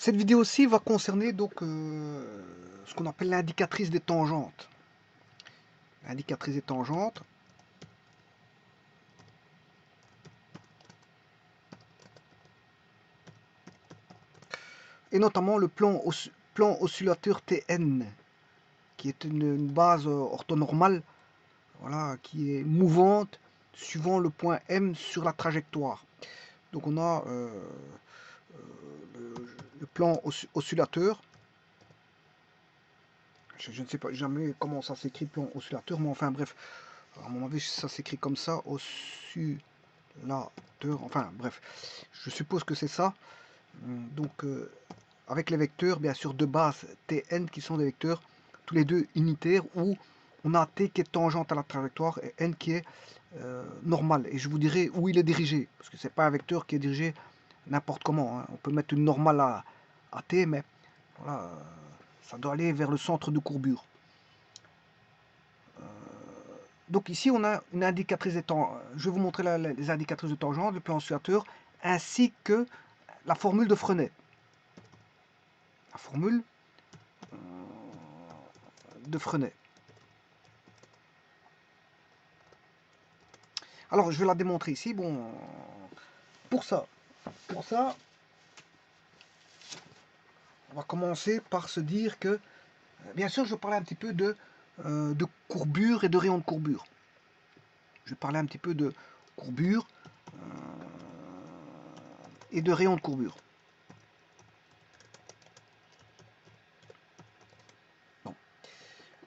Cette vidéo-ci va concerner donc ce qu'on appelle l'indicatrice des tangentes. L'indicatrice des tangentes. Et notamment le plan oscillateur Tn, qui est une base orthonormale, voilà, qui est mouvante suivant le point M sur la trajectoire. Donc on a le plan oscillateur. Je ne sais pas jamais comment ça s'écrit, plan oscillateur, mais enfin bref, à mon avis ça s'écrit comme ça, oscillateur, enfin bref, je suppose que c'est ça. Donc avec les vecteurs bien sûr de base Tn qui sont des vecteurs tous les deux unitaires, où on a T qui est tangente à la trajectoire et N qui est normal, et je vous dirai où il est dirigé, parce que c'est pas un vecteur qui est dirigé n'importe comment, hein. On peut mettre une normale à T, mais voilà, ça doit aller vers le centre de courbure. Donc ici on a une indicatrice de tangente. Je vais vous montrer les indicatrices de tangente, le plan oscillateur, ainsi que la formule de Frenet. La formule de Frenet. Alors je vais la démontrer ici. Bon, pour ça, on va commencer par se dire que, bien sûr, je vais parler un petit peu de courbure et de rayon de courbure. Je vais parler un petit peu de courbure et de rayon de courbure. Bon.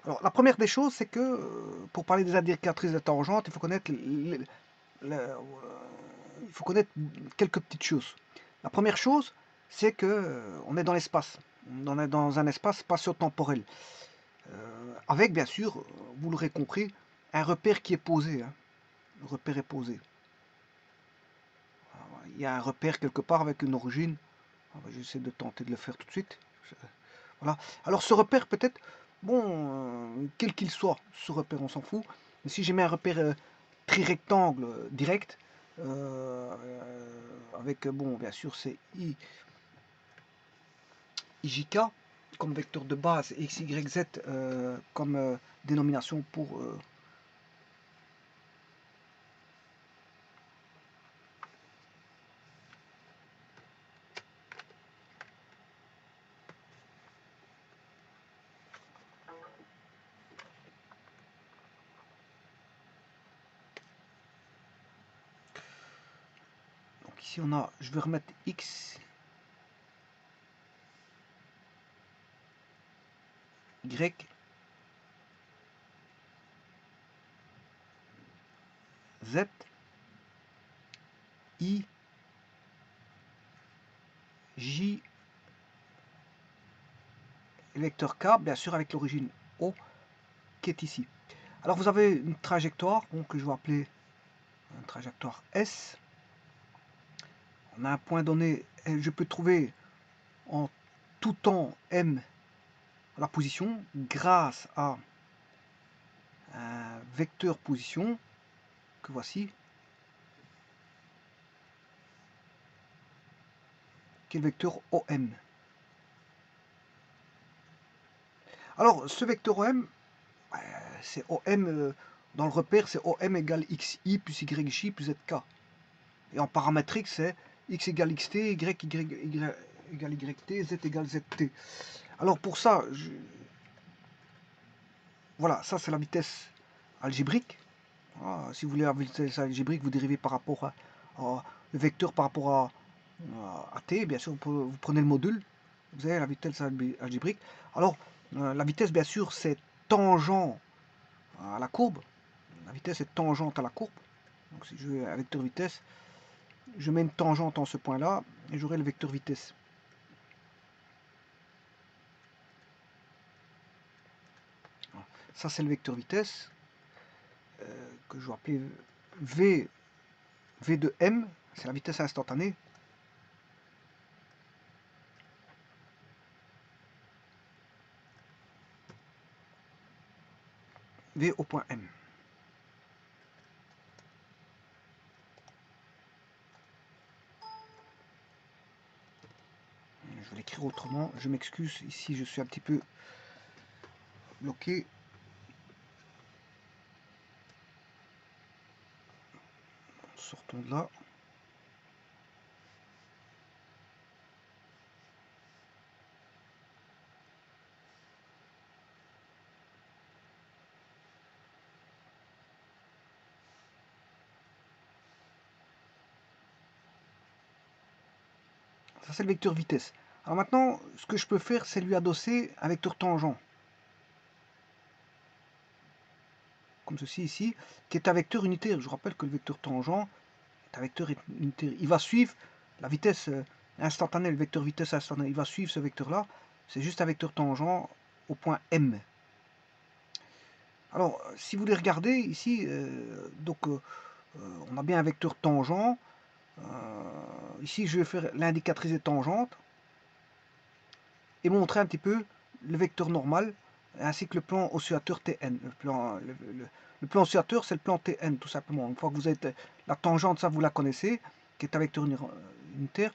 Alors, la première des choses, c'est que pour parler des indicatrices de tangente, il faut connaître quelques petites choses. La première chose, c'est que on est dans l'espace. On est dans un espace spatio-temporel. Avec, bien sûr, vous l'aurez compris, un repère qui est posé. Hein. Le repère est posé. Alors, il y a un repère quelque part avec une origine. J'essaie de tenter de le faire tout de suite. Voilà. Alors ce repère peut-être, bon, quel qu'il soit, ce repère on s'en fout. Mais si j'ai mis un repère trirectangle direct, avec, bon, bien sûr c'est IJK comme vecteur de base et XYZ comme dénomination pour donc ici on a, je vais remettre X, Y, Z, I, J, et vecteur K, bien sûr avec l'origine O qui est ici. Alors vous avez une trajectoire, donc, que je vais appeler une trajectoire S. On a un point donné, je peux trouver en tout temps M la position grâce à un vecteur position que voici, qui est le vecteur OM. Alors ce vecteur OM, c'est OM, dans le repère c'est OM égale XI plus YJ plus ZK. Et en paramétrique c'est X égale XT, Y égale YT, Z égale ZT. Alors pour ça, voilà, ça c'est la vitesse algébrique. Voilà, si vous voulez la vitesse algébrique, vous dérivez par rapport le vecteur par rapport à t, bien sûr, vous prenez le module, vous avez la vitesse algébrique. Alors, la vitesse, bien sûr, c'est tangent à la courbe. La vitesse est tangente à la courbe. Donc, si je veux un vecteur vitesse, je mets une tangente en ce point-là et j'aurai le vecteur vitesse. Ça, c'est le vecteur vitesse que je vais appeler V de M, c'est la vitesse instantanée. V au point M. Je vais l'écrire autrement. Je m'excuse. Ici, je suis un petit peu bloqué. Sortons de là. Ça, c'est le vecteur vitesse. Alors maintenant, ce que je peux faire, c'est lui adosser un vecteur tangent. Comme ceci ici, qui est un vecteur unitaire. Je rappelle que le vecteur tangent est un vecteur unitaire. Il va suivre la vitesse instantanée, le vecteur vitesse instantanée. Il va suivre ce vecteur-là. C'est juste un vecteur tangent au point M. Alors, si vous les regardez ici, on a bien un vecteur tangent. Ici, je vais faire l'indicatrice tangente et montrer un petit peu le vecteur normal ainsi que le plan oscillateur Tn. Le plan oscillateur, c'est le plan Tn, tout simplement. Une fois que vous avez la tangente, ça vous la connaissez, qui est un vecteur unitaire,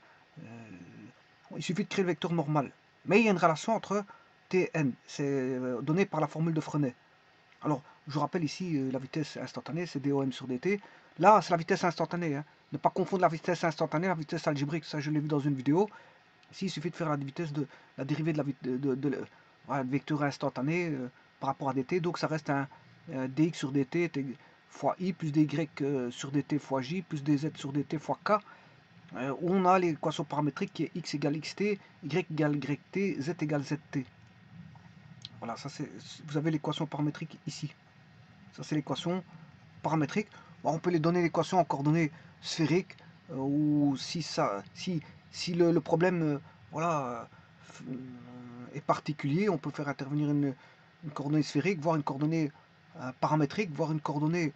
il suffit de créer le vecteur normal. Mais il y a une relation entre Tn, c'est donné par la formule de Frenet. Alors, je vous rappelle ici, la vitesse instantanée, c'est dOm sur dt. Là, c'est la vitesse instantanée. Hein. Ne pas confondre la vitesse instantanée et la vitesse algébrique. Ça, je l'ai vu dans une vidéo. Ici, il suffit de faire la dérivée de la vecteur instantané par rapport à dt. Donc, ça reste un dx sur dt fois i plus dy sur dt fois j plus dz sur dt fois k. Où on a l'équation paramétrique qui est x égale xt, y égale yt, z égale zt. Voilà, ça c'est, vous avez l'équation paramétrique ici. Ça c'est l'équation paramétrique. Bon, on peut les donner l'équation en coordonnées sphériques ou si le problème voilà, est particulier, on peut faire intervenir une coordonnée sphérique, voire une coordonnée paramétrique, voire une coordonnée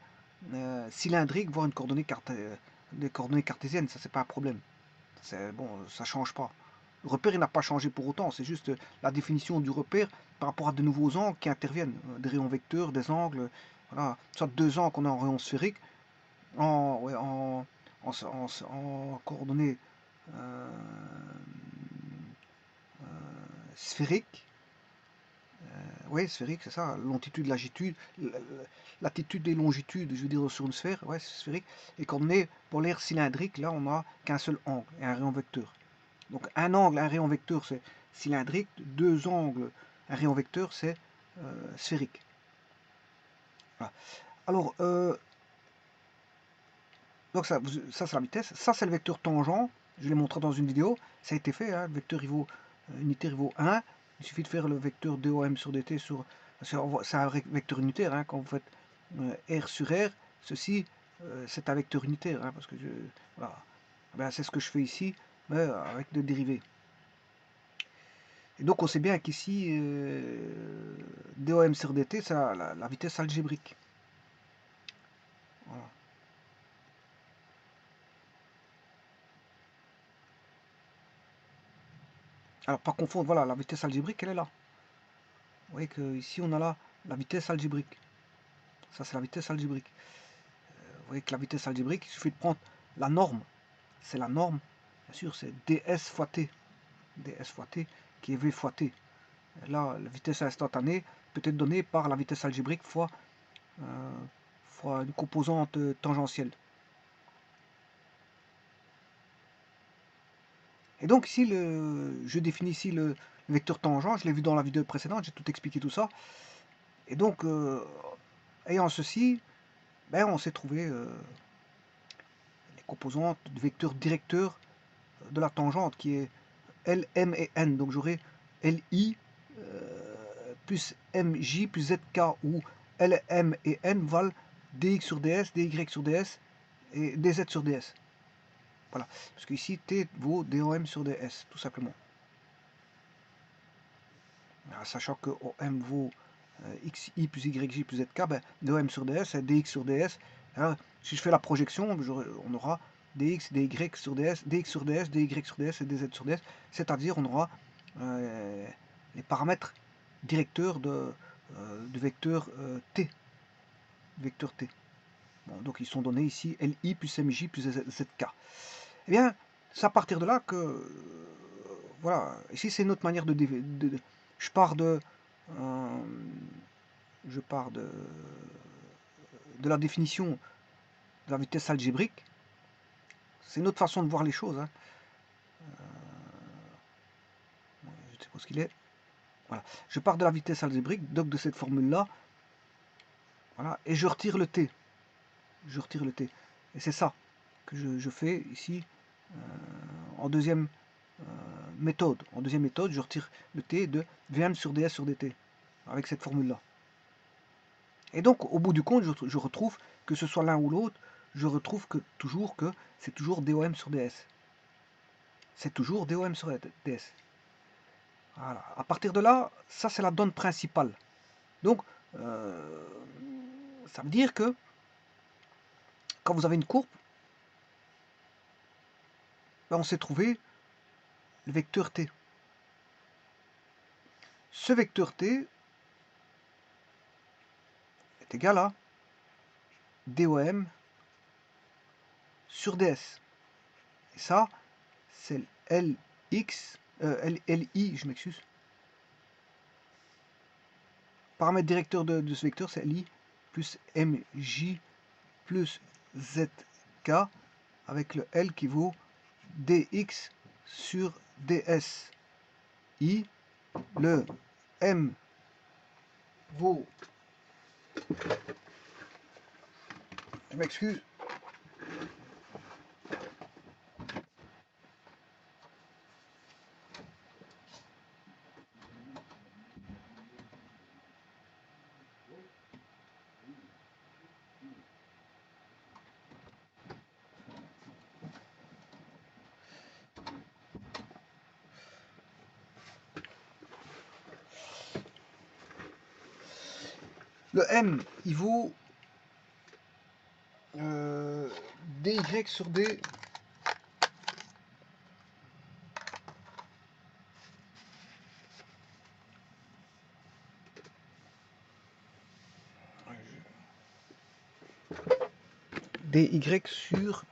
cylindrique, voire une coordonnée des coordonnées cartésiennes. Ça c'est pas un problème. Bon, ça change pas. Le repère il n'a pas changé pour autant, c'est juste la définition du repère par rapport à de nouveaux angles qui interviennent, des rayons vecteurs, des angles, voilà, soit deux angles qu'on a en rayon sphérique, en coordonnées euh, sphériques, oui sphérique c'est ça, longitude, latitude et longitude, je veux dire sur une sphère, ouais c'est sphérique, et coordonnées polaires cylindriques, là on n'a qu'un seul angle et un rayon vecteur. Donc un angle, un rayon vecteur, c'est cylindrique. Deux angles, un rayon vecteur, c'est sphérique. Voilà. Alors, donc ça c'est la vitesse. Ça, c'est le vecteur tangent. Je l'ai montré dans une vidéo. Ça a été fait. Hein. Le vecteur unitaire vaut 1. Il suffit de faire le vecteur dOm sur dt sur... C'est un vecteur unitaire. Hein. Quand vous faites R sur R, ceci, c'est un vecteur unitaire. Hein, parce que voilà. Ben, c'est ce que je fais ici, mais avec des dérivés. Et donc on sait bien qu'ici, dOm sur dt, c'est la vitesse algébrique. Voilà. Alors pas confondre, voilà, la vitesse algébrique, elle est là. Vous voyez qu'ici on a là la vitesse algébrique. Ça c'est la vitesse algébrique. Vous voyez que la vitesse algébrique, il suffit de prendre la norme. C'est la norme, bien sûr, c'est ds fois t. ds fois t qui est v fois t. Là, la vitesse instantanée peut être donnée par la vitesse algébrique fois une composante tangentielle. Et donc ici, je définis ici le vecteur tangent, je l'ai vu dans la vidéo précédente, j'ai tout expliqué tout ça. Et donc, ayant ceci, ben, on s'est trouvé les composantes du vecteur directeur de la tangente qui est L, M et N. Donc j'aurai LI plus MJ plus ZK où L, M et N valent dx sur ds, dy sur ds et dz sur ds. Voilà, parce qu'ici t vaut dOm sur ds, tout simplement. Alors, sachant que OM vaut xi plus yj plus zk, ben, dOm sur ds, c'est dx sur ds. Alors, si je fais la projection, on aura dx, dy sur ds, dx sur ds, dy sur ds et dz sur ds, c'est-à-dire on aura les paramètres directeurs du vecteur t. Vecteur t. Bon, donc ils sont donnés ici Li plus Mj plus Zk. Eh bien, c'est à partir de là que voilà, ici c'est une autre manière je pars de, euh, je pars de la définition de la vitesse algébrique. C'est une autre façon de voir les choses, hein. Je ne sais pas ce qu'il est. Voilà. Je pars de la vitesse algébrique, donc de cette formule-là, voilà, et je retire le t. Je retire le t. Et c'est ça que je fais ici en deuxième méthode. En deuxième méthode, je retire le t de Vm sur ds sur dt, avec cette formule-là. Et donc, au bout du compte, je retrouve, que ce soit l'un ou l'autre, je retrouve que c'est toujours dOm sur ds. C'est toujours dOm sur ds. Voilà. À partir de là, ça c'est la donne principale. Donc, ça veut dire que quand vous avez une courbe, ben, on sait trouver le vecteur t. Ce vecteur t est égal à dOm sur ds. Et ça, c'est Lx, Li, je m'excuse. Paramètre directeur de ce vecteur, c'est Li plus Mj plus Zk avec le L qui vaut dx sur ds. I, le M vaut, je m'excuse, le M, il vaut dy sur d dy sur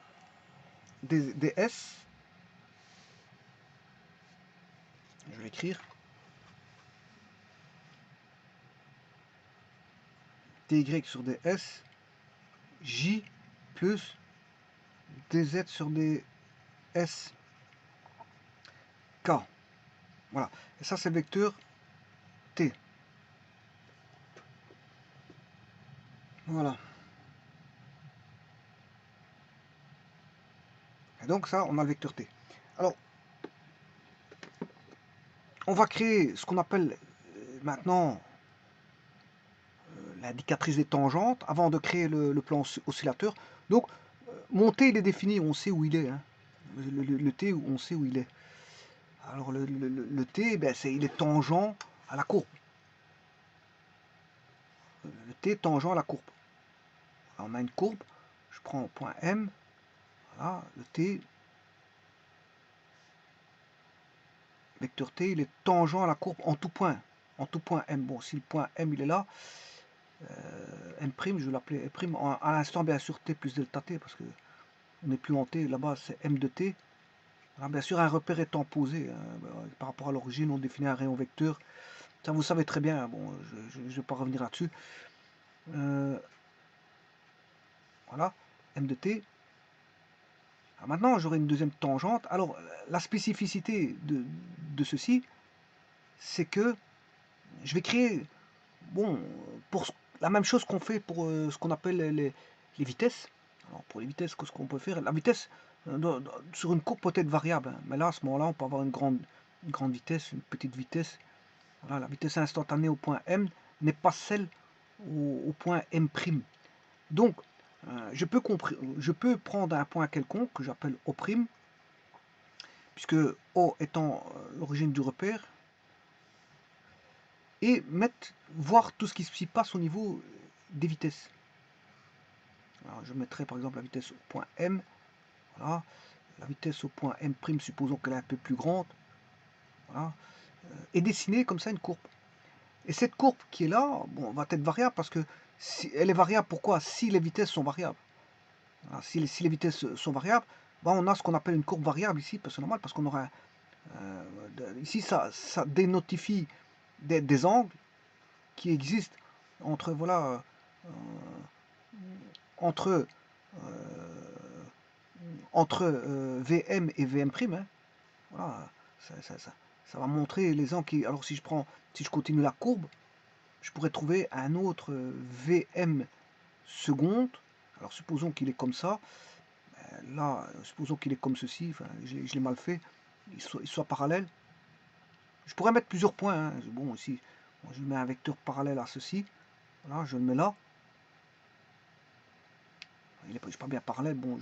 ds. Je vais écrire dy sur ds j plus dz sur ds k. Voilà. Et ça, c'est le vecteur t. Voilà. Et donc ça, on a le vecteur t. Alors, on va créer ce qu'on appelle maintenant l'indicatrice des tangentes avant de créer le plan oscillateur. Donc, mon t, il est défini, on sait où il est. Hein. Le t, on sait où il est. Alors, le t, ben, il est tangent à la courbe. Le t tangent à la courbe. Alors, on a une courbe, je prends point M, voilà, le t, vecteur t, il est tangent à la courbe en tout point M. Bon, si le point M, il est là, M', je vais l'appeler M', à l'instant, bien sûr, t plus delta t, parce que on n'est plus en t, là-bas, c'est M de t. Alors, bien sûr, un repère étant posé, par rapport à l'origine, on définit un rayon vecteur. Ça, vous savez très bien, bon, je ne vais pas revenir là-dessus. Voilà, M de t. Alors maintenant, j'aurai une deuxième tangente. Alors, la spécificité de ceci, c'est que je vais créer, bon, pour la même chose qu'on fait pour ce qu'on appelle les vitesses. Alors, pour les vitesses, ce qu'on peut faire, la vitesse sur une courbe peut être variable, hein, mais là, à ce moment-là, on peut avoir une grande vitesse, une petite vitesse. Voilà, la vitesse instantanée au point M n'est pas celle au point M'. Donc, je peux prendre un point quelconque que j'appelle O', puisque O étant l'origine du repère, et voir tout ce qui s'y passe au niveau des vitesses. Alors, je mettrai par exemple la vitesse au point M. Voilà. La vitesse au point M', supposons qu'elle est un peu plus grande. Voilà. Et dessiner comme ça une courbe. Et cette courbe qui est là, bon, va être variable parce que elle est variable. Pourquoi? Si les vitesses sont variables. Alors, si les vitesses sont variables, ben on a ce qu'on appelle une courbe variable ici, c'est normal parce qu'on aura Ici, ça dénotifie des angles qui existent entre, voilà, entre, VM et VM', hein. Voilà, ça va montrer les angles qui... Alors si je continue la courbe, je pourrais trouver un autre VM seconde. Alors supposons qu'il est comme ça. Là, supposons qu'il est comme ceci. Enfin, je l'ai mal fait. Il soit parallèle. Je pourrais mettre plusieurs points. Hein. Bon, ici, je mets un vecteur parallèle à ceci. Voilà, je le mets là. Il n'est pas bien parallèle. Bon,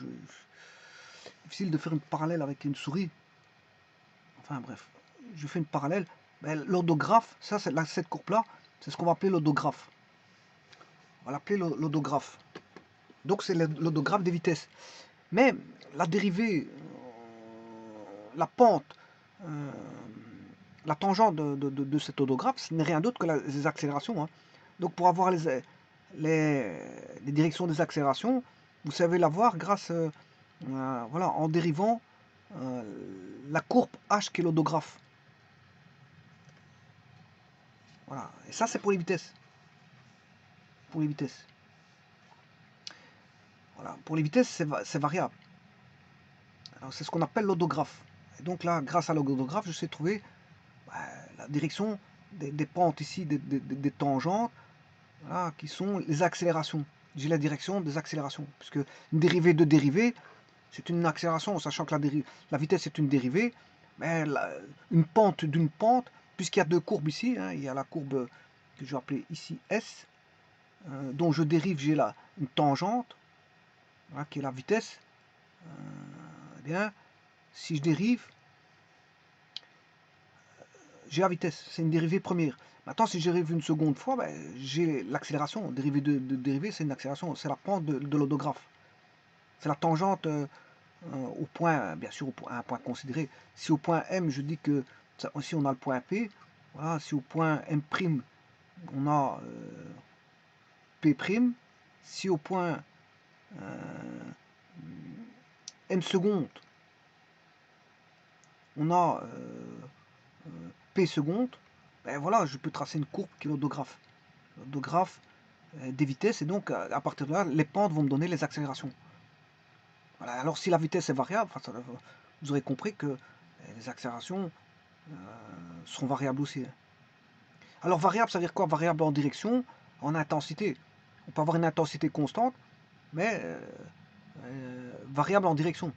difficile de faire une parallèle avec une souris. Enfin bref, je fais une parallèle. Ben, l'odographe, ça, cette courbe-là, c'est ce qu'on va appeler l'odographe. On va l'appeler l'odographe. Donc c'est l'odographe des vitesses. Mais la dérivée, la pente, la tangente de cet odographe, ce n'est rien d'autre que les accélérations. Hein. Donc pour avoir les directions des accélérations, vous savez l'avoir grâce, voilà, en dérivant la courbe H qui est l'odographe. Voilà. Et ça c'est pour les vitesses. Pour les vitesses. Voilà. Pour les vitesses, c'est variable. C'est ce qu'on appelle l'odographe. Et donc là, grâce à l'odographe, je sais trouver la direction des pentes ici, des tangentes, voilà, qui sont les accélérations. J'ai la direction des accélérations. Puisque une dérivée de dérivée, c'est une accélération, sachant que la vitesse est une dérivée. Mais une pente d'une pente, puisqu'il y a deux courbes ici, hein, il y a la courbe que je vais appeler ici S, dont je dérive, j'ai là une tangente, voilà, qui est la vitesse. Eh bien, si je dérive, j'ai la vitesse, c'est une dérivée première. Maintenant, si je dérive une seconde fois, ben, j'ai l'accélération. Dérivée de dérivée, c'est une accélération, c'est la pente de l'odographe. C'est la tangente au point, bien sûr, à un point considéré. Si au point M, je dis que ça, ici on a le point P, voilà, si au point M', on a P', si au point M seconde, on a P seconde, ben voilà, je peux tracer une courbe qui est l'odographe. L'odographe des vitesses, et donc à partir de là, les pentes vont me donner les accélérations. Voilà, alors si la vitesse est variable, vous aurez compris que les accélérations seront variables aussi. Alors variable, ça veut dire quoi? Variable en direction, en intensité. On peut avoir une intensité constante, mais variable en direction.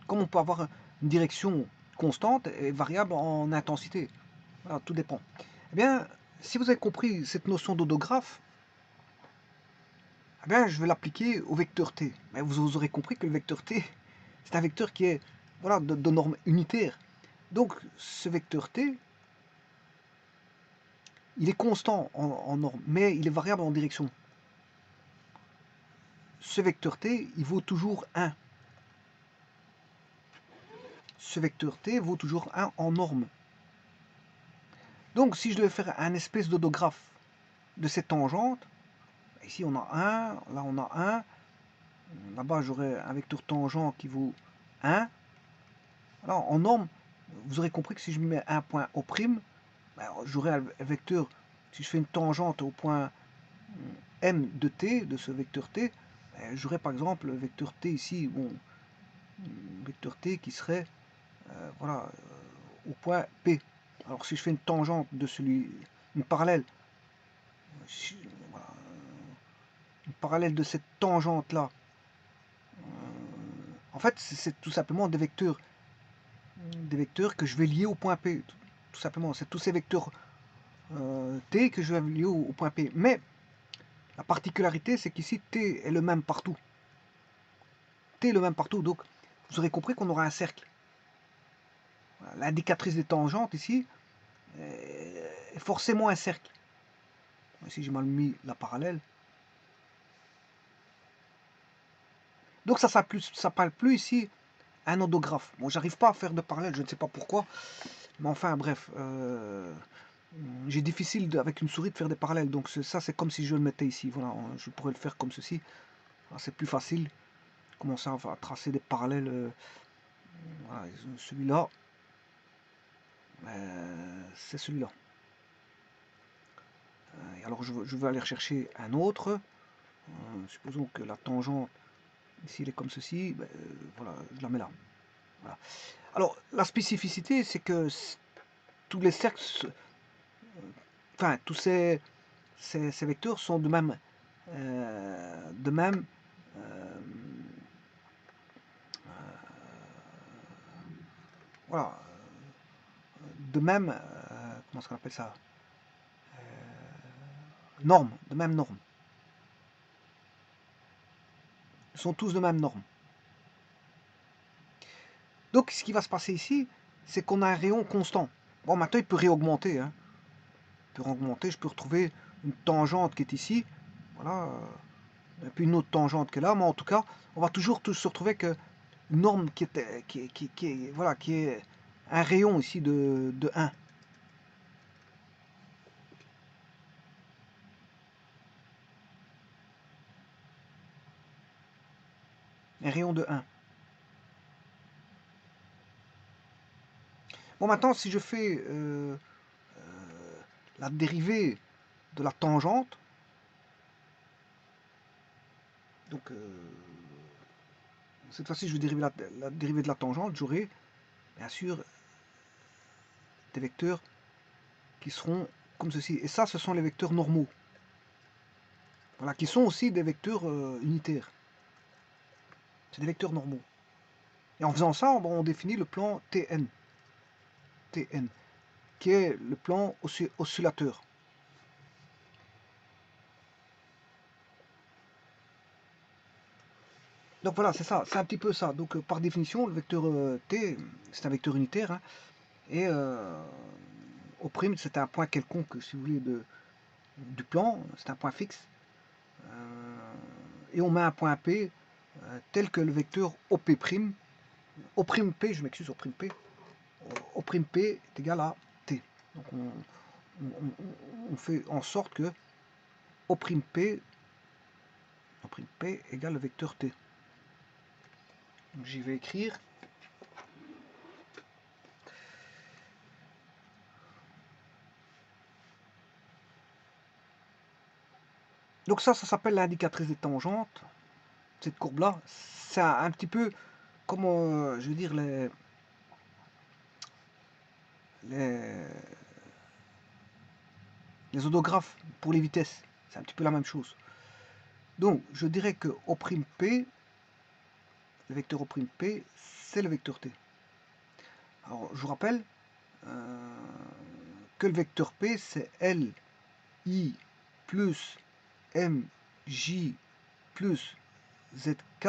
Comme on peut avoir une direction constante et variable en intensité. Voilà, tout dépend. Eh bien, si vous avez compris cette notion d'odographe, eh bien, je vais l'appliquer au vecteur t. Mais vous aurez compris que le vecteur t, c'est un vecteur qui est voilà, de norme unitaire. Donc, ce vecteur t, il est constant en norme, mais il est variable en direction. Ce vecteur t, il vaut toujours 1. Ce vecteur t vaut toujours 1 en norme. Donc, si je devais faire un espèce d'odographe de cette tangente, ici on a 1, là on a 1, là-bas j'aurai un vecteur tangent qui vaut 1. Alors, en norme, vous aurez compris que si je mets un point au prime, ben, j'aurai un vecteur, si je fais une tangente au point m de t, de ce vecteur t, ben, j'aurai par exemple le vecteur t ici, bon, vecteur t qui serait voilà, au point P. Alors si je fais une tangente de une parallèle, voilà, une parallèle de cette tangente là, en fait c'est tout simplement des vecteurs que je vais lier au point P. Tout simplement, c'est tous ces vecteurs t que je vais lier au point P. Mais la particularité, c'est qu'ici t est le même partout. T est le même partout, donc vous aurez compris qu'on aura un cercle. Voilà, l'indicatrice des tangentes ici est forcément un cercle. Ici j'ai mal mis la parallèle. Donc ça s'appelle plus ici un odographe. Bon, j'arrive pas à faire de parallèle, je ne sais pas pourquoi. Mais enfin, bref, j'ai difficile avec une souris de faire des parallèles. Donc ça, c'est comme si je le mettais ici. Voilà, je pourrais le faire comme ceci. C'est plus facile. Commencer à tracer des parallèles. Voilà, celui-là. c'est celui-là. Alors je vais aller rechercher un autre. Supposons que la tangente ici elle est comme ceci, ben, voilà, je la mets là. Voilà. Alors la spécificité c'est que tous les cercles, enfin tous ces vecteurs sont de même, euh, voilà, de même, comment est-ce qu'on appelle ça, norme, de même norme. Ils sont tous de même norme. Donc ce qui va se passer ici, c'est qu'on a un rayon constant. Bon, maintenant il peut réaugmenter, hein. Il peut augmenter, je peux retrouver une tangente qui est ici, voilà, et puis une autre tangente qui est là, mais en tout cas, on va toujours se retrouver que une norme qui est, voilà, qui est un rayon ici de 1. Un rayon de 1. Bon, maintenant, si je fais la dérivée de la tangente, donc cette fois-ci, je vais dériver la dérivée de la tangente, j'aurai bien sûr des vecteurs qui seront comme ceci. Et ça, ce sont les vecteurs normaux. Voilà, qui sont aussi des vecteurs unitaires. C'est des vecteurs normaux. Et en faisant ça, on définit le plan Tn. Tn, qui est le plan oscillateur. Donc voilà, c'est ça, c'est un petit peu ça. Donc par définition, le vecteur t, c'est un vecteur unitaire, hein, et au prime, c'est un point quelconque, si vous voulez, du plan, c'est un point fixe, et on met un point P tel que le vecteur OP', O'P, je m'excuse, O'P est égal à t. Donc on fait en sorte que O'P égale le vecteur t. Donc j'y vais écrire. Donc ça s'appelle l'indicatrice des tangentes. Cette courbe-là, c'est un petit peu comme, je veux dire, les odographes pour les vitesses. C'est un petit peu la même chose. Donc, je dirais que O'P, le vecteur O'P, c'est le vecteur t. Alors, je vous rappelle que le vecteur p, c'est Li plus Mj plus Zk,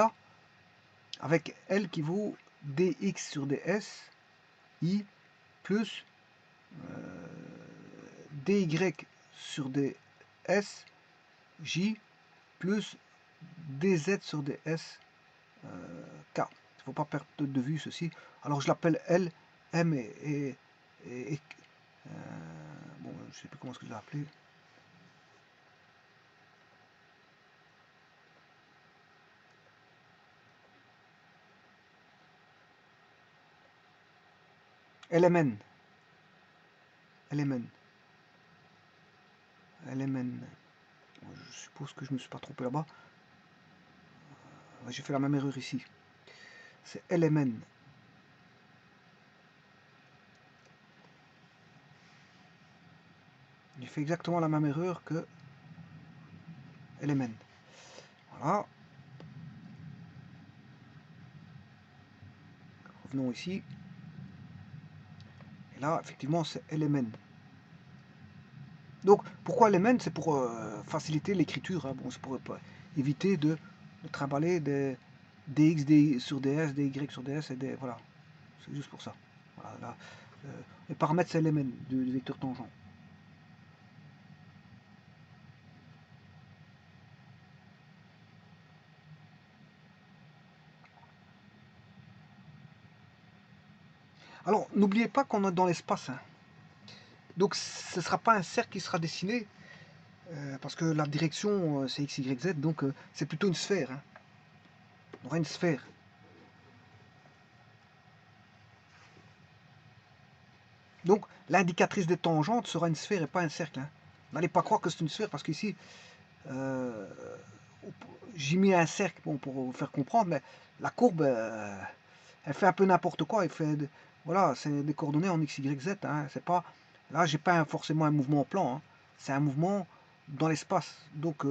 avec L qui vaut dx sur ds, I plus dy sur ds, J plus dz sur ds, K. Il ne faut pas perdre de vue ceci. Alors je l'appelle L, M et bon, je ne sais plus comment est-ce que je l'ai appelé. LMN. LMN. LMN. Je suppose que je ne me suis pas trompé là-bas. J'ai fait la même erreur ici. C'est LMN. J'ai fait exactement la même erreur que LMN. Voilà. Revenons ici. Et là, effectivement, c'est LMN. Donc, pourquoi LMN? C'est pour faciliter l'écriture. Hein. Bon, c'est pour éviter de trimballer des dx sur ds, dy sur ds, et des... Voilà. C'est juste pour ça. Voilà, là, les paramètres, c'est LMN du vecteur tangent. Alors, n'oubliez pas qu'on est dans l'espace. Hein. Donc, ce ne sera pas un cercle qui sera dessiné, parce que la direction, c'est x, y, z, donc c'est plutôt une sphère. Hein. On aura une sphère. Donc, l'indicatrice des tangentes sera une sphère et pas un cercle. Hein. N'allez pas croire que c'est une sphère, parce qu'ici, euh, j'ai mis un cercle bon, pour vous faire comprendre, mais la courbe, elle fait un peu n'importe quoi. Elle fait, voilà, c'est des coordonnées en x, y, z. Hein. C'est pas, là, j'ai pas forcément un mouvement plan. Hein. C'est un mouvement dans l'espace. Donc,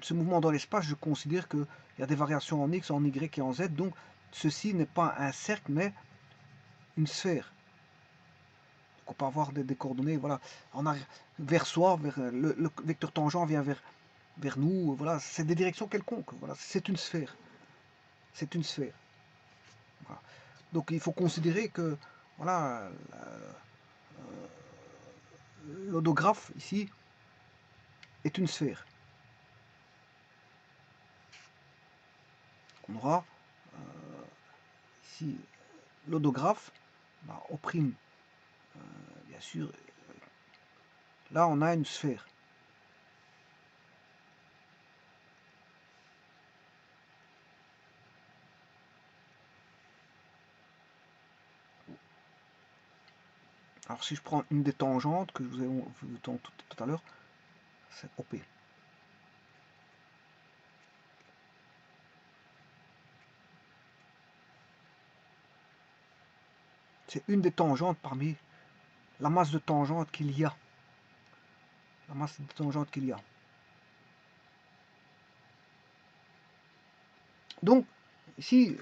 ce mouvement dans l'espace, je considère qu'il y a des variations en x, en y et en z. Donc, ceci n'est pas un cercle, mais une sphère. On peut avoir des coordonnées, voilà, en arrière, vers soi, vers le vecteur tangent vient vers nous, voilà, c'est des directions quelconques, voilà, c'est une sphère, c'est une sphère. Voilà. Donc il faut considérer que, voilà, l'odographe ici est une sphère. On aura ici l'odographe, bah, au prime, bien sûr, là on a une sphère. Alors si je prends une des tangentes que je vous ai vu tout à l'heure, c'est OP. C'est une des tangentes parmi la masse de tangentes qu'il y a. La masse de tangentes qu'il y a. Donc, ici,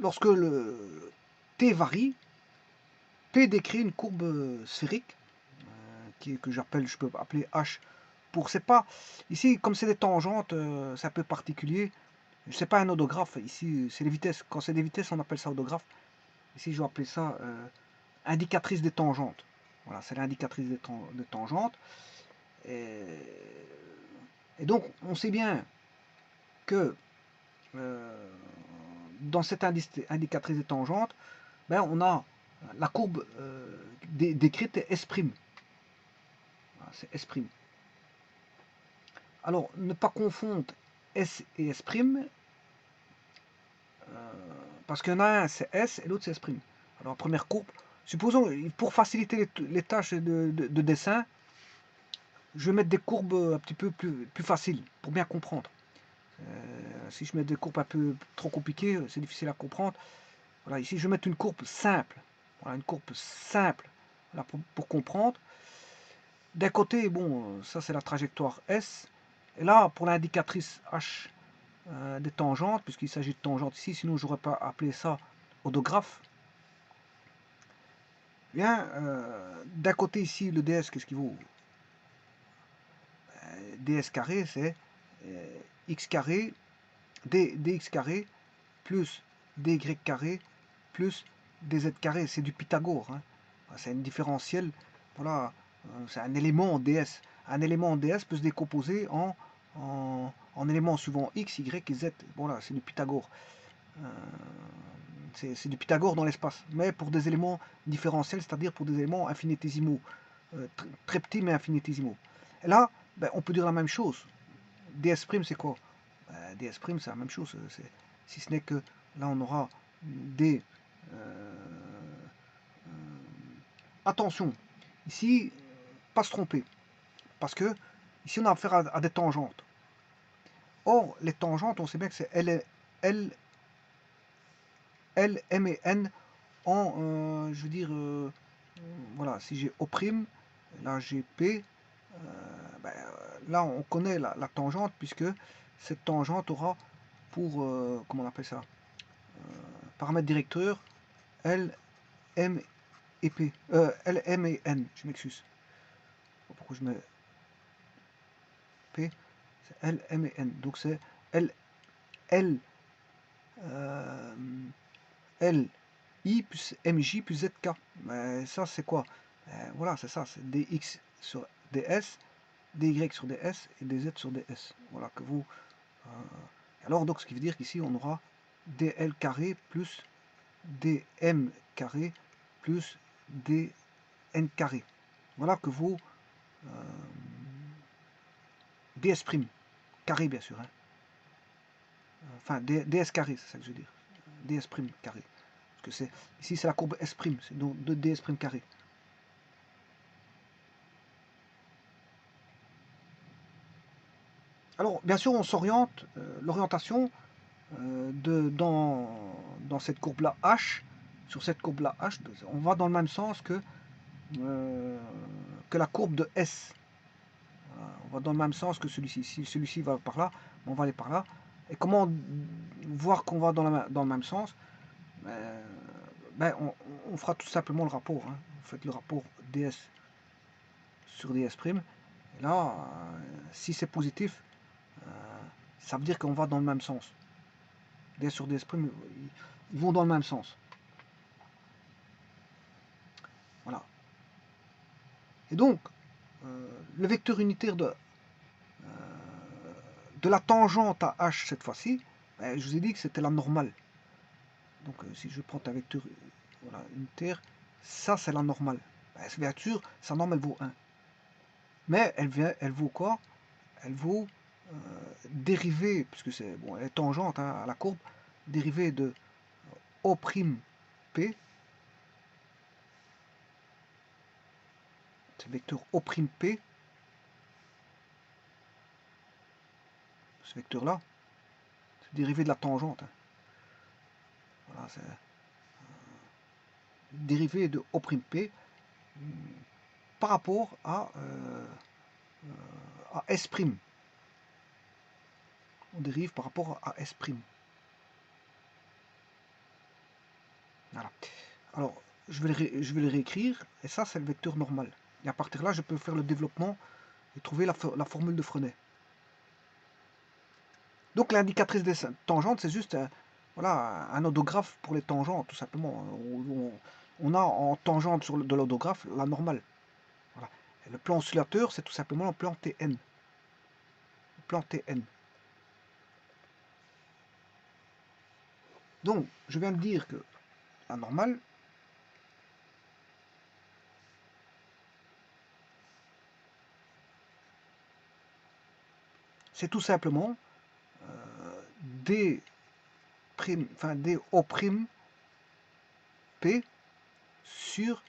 lorsque le t varie, P décrit une courbe sphérique, que j'appelle, je peux appeler H pour, c'est pas, ici, comme c'est des tangentes, c'est un peu particulier, c'est pas un odographe, ici, c'est les vitesses, quand c'est des vitesses, on appelle ça odographe, ici, je vais appeler ça indicatrice des tangentes, voilà, c'est l'indicatrice des tangentes, et donc, on sait bien que dans cette indicatrice des tangentes, ben, on a la courbe décrite est S'. Voilà, c'est S'. Alors, ne pas confondre S et S', parce qu'il y en a un c'est S et l'autre c'est S'. Alors, première courbe, supposons, pour faciliter les tâches de dessin, je vais mettre des courbes un petit peu plus faciles, pour bien comprendre. Si je mets des courbes un peu trop compliquées, c'est difficile à comprendre. Voilà, ici je vais mettre une courbe simple. Voilà, une courbe simple voilà, pour comprendre. D'un côté, bon, ça c'est la trajectoire S. Et là, pour l'indicatrice H des tangentes, puisqu'il s'agit de tangentes ici, sinon j'aurais pas appelé ça odographe. Bien, d'un côté ici, le ds, qu'est-ce qu'il vaut? ds carré, c'est x carré, dx carré, plus dy carré, plus dz carré. C'est du Pythagore. Hein. C'est un différentiel, voilà, c'est un élément en ds. Un élément en ds peut se décomposer en éléments suivant x, y et z. Voilà, c'est du Pythagore. C'est du Pythagore dans l'espace, mais pour des éléments différentiels, c'est-à-dire pour des éléments infinitésimaux, très petits mais infinitésimaux. Et là, ben, on peut dire la même chose. ds' c'est quoi? ds' c'est la même chose, si ce n'est que là on aura des... attention, ici, pas se tromper, parce que ici on a affaire à des tangentes. Or, les tangentes, on sait bien que c'est L, M et N en, je veux dire, voilà, si j'ai O', là j'ai P, ben, là on connaît la tangente, puisque cette tangente aura pour, comment on appelle ça, paramètre directeur, L, M et P, L, M et N, je m'excuse. Pourquoi je mets P? C'est L, M et N, donc c'est L, L, L, I plus MJ plus ZK. Mais ça, c'est quoi? Voilà, c'est ça, c'est dx sur ds, dy sur ds et dz sur ds. Voilà, que vous... alors, donc, ce qui veut dire qu'ici, on aura dl carré plus dm carré plus dn carré. Voilà que vous... ds', carré, bien sûr. Hein. Enfin, ds carré, c'est ça que je veux dire. ds' carré. que c'est ici c'est la courbe S', c'est donc 2ds' carré. Alors, bien sûr, on s'oriente, l'orientation dans cette courbe-là H, sur cette courbe-là H, on va dans le même sens que la courbe de S. Voilà, on va dans le même sens que celui-ci. Si celui-ci va par là, on va aller par là. Et comment voir qu'on va dans le même sens? On fera tout simplement le rapport. Hein. Vous faites le rapport ds sur ds'. Et là, si c'est positif, ça veut dire qu'on va dans le même sens. ds sur ds', ils vont dans le même sens. Voilà. Et donc, le vecteur unitaire de la tangente à h cette fois-ci, je vous ai dit que c'était la normale. Donc si je prends un vecteur voilà, unitaire, ça c'est la normale. Bien sûr, sa norme elle vaut 1. Mais elle vaut quoi? Elle vaut dérivée, puisque c'est bon, elle est tangente hein, à la courbe, dérivée de O'P, ce vecteur O'P, ce vecteur-là, c'est dérivé de la tangente. Hein. Voilà, c'est dérivé de O'P par rapport à S'. On dérive par rapport à S'. Voilà. Alors, je vais le réécrire, et ça, c'est le vecteur normal. Et à partir de là, je peux faire le développement et trouver la formule de Frenet. Donc, l'indicatrice des tangentes, c'est juste voilà, un odographe pour les tangentes, tout simplement. On a en tangente de l'odographe la normale. Voilà. Et le plan oscillateur, c'est tout simplement le plan Tn. Le plan Tn. Donc, je viens de dire que la normale, c'est tout simplement D' O'P sur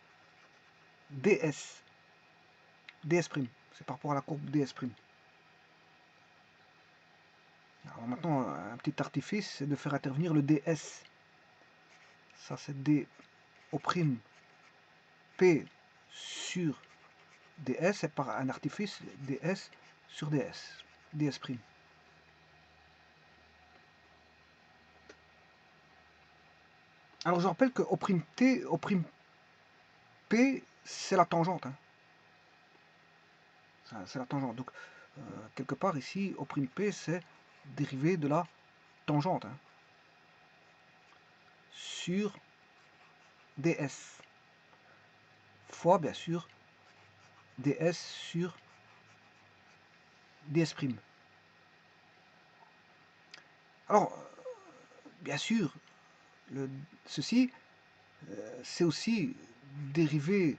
ds. ds', c'est par rapport à la courbe ds'. Alors maintenant, un petit artifice, c'est de faire intervenir le ds. Ça, c'est d O'P sur ds, et par un artifice, ds sur ds. ds'. Alors je rappelle que O'P, c'est la tangente. Hein. C'est la tangente. Donc, quelque part ici, O'P, c'est dérivé de la tangente. Hein, sur ds. Fois, bien sûr, ds sur ds'. Alors, bien sûr, ceci, c'est aussi dérivé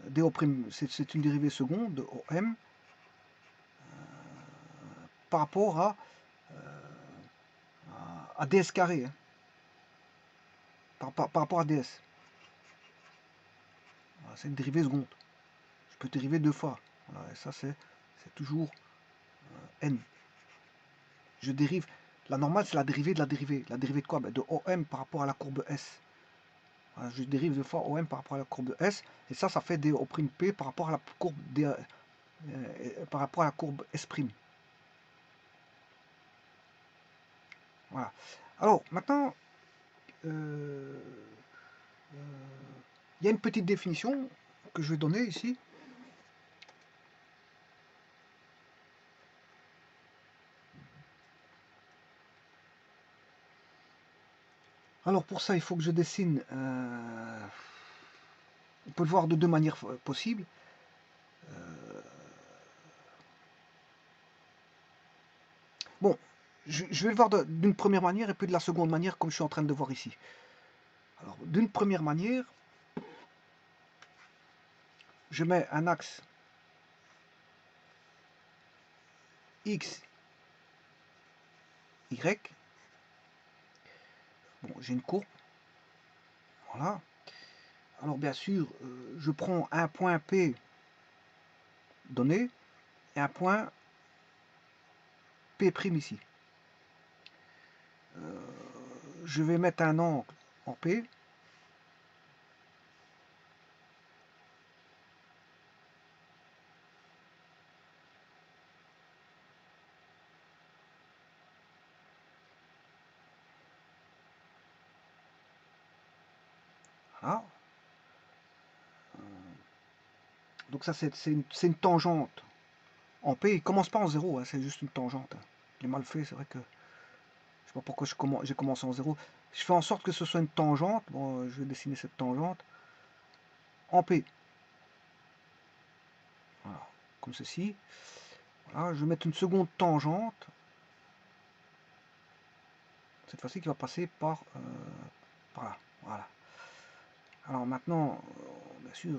d'O', c'est une dérivée seconde de OM par rapport à ds carré, hein, par rapport à ds. C'est une dérivée seconde. Je peux dériver deux fois. Voilà, et ça, c'est toujours n. Je dérive. La normale, c'est la dérivée de la dérivée. La dérivée de quoi? De OM par rapport à la courbe S. Voilà, je dérive deux fois OM par rapport à la courbe S. Et ça fait des O'P par rapport à la courbe par rapport à la courbe S'. Voilà. Alors, maintenant, il y a une petite définition que je vais donner ici. Alors, pour ça, il faut que je dessine... on peut le voir de deux manières possibles. Bon, je vais le voir d'une première manière et puis de la seconde manière, comme je suis en train de voir ici. Alors, d'une première manière, je mets un axe X, Y. Bon, j'ai une courbe. Voilà. Alors bien sûr, je prends un point P donné et un point P' ici. Je vais mettre un angle en P. Voilà. Donc ça, c'est une tangente en P. Il commence pas en 0, hein, c'est juste une tangente. Hein. Je l'ai mal fait, c'est vrai que... Je sais pas pourquoi j'ai commencé en 0. Je fais en sorte que ce soit une tangente. Bon, je vais dessiner cette tangente en P. Voilà, comme ceci. Voilà, je vais mettre une seconde tangente. Cette fois-ci qui va passer par là. Voilà. Alors maintenant, bien sûr,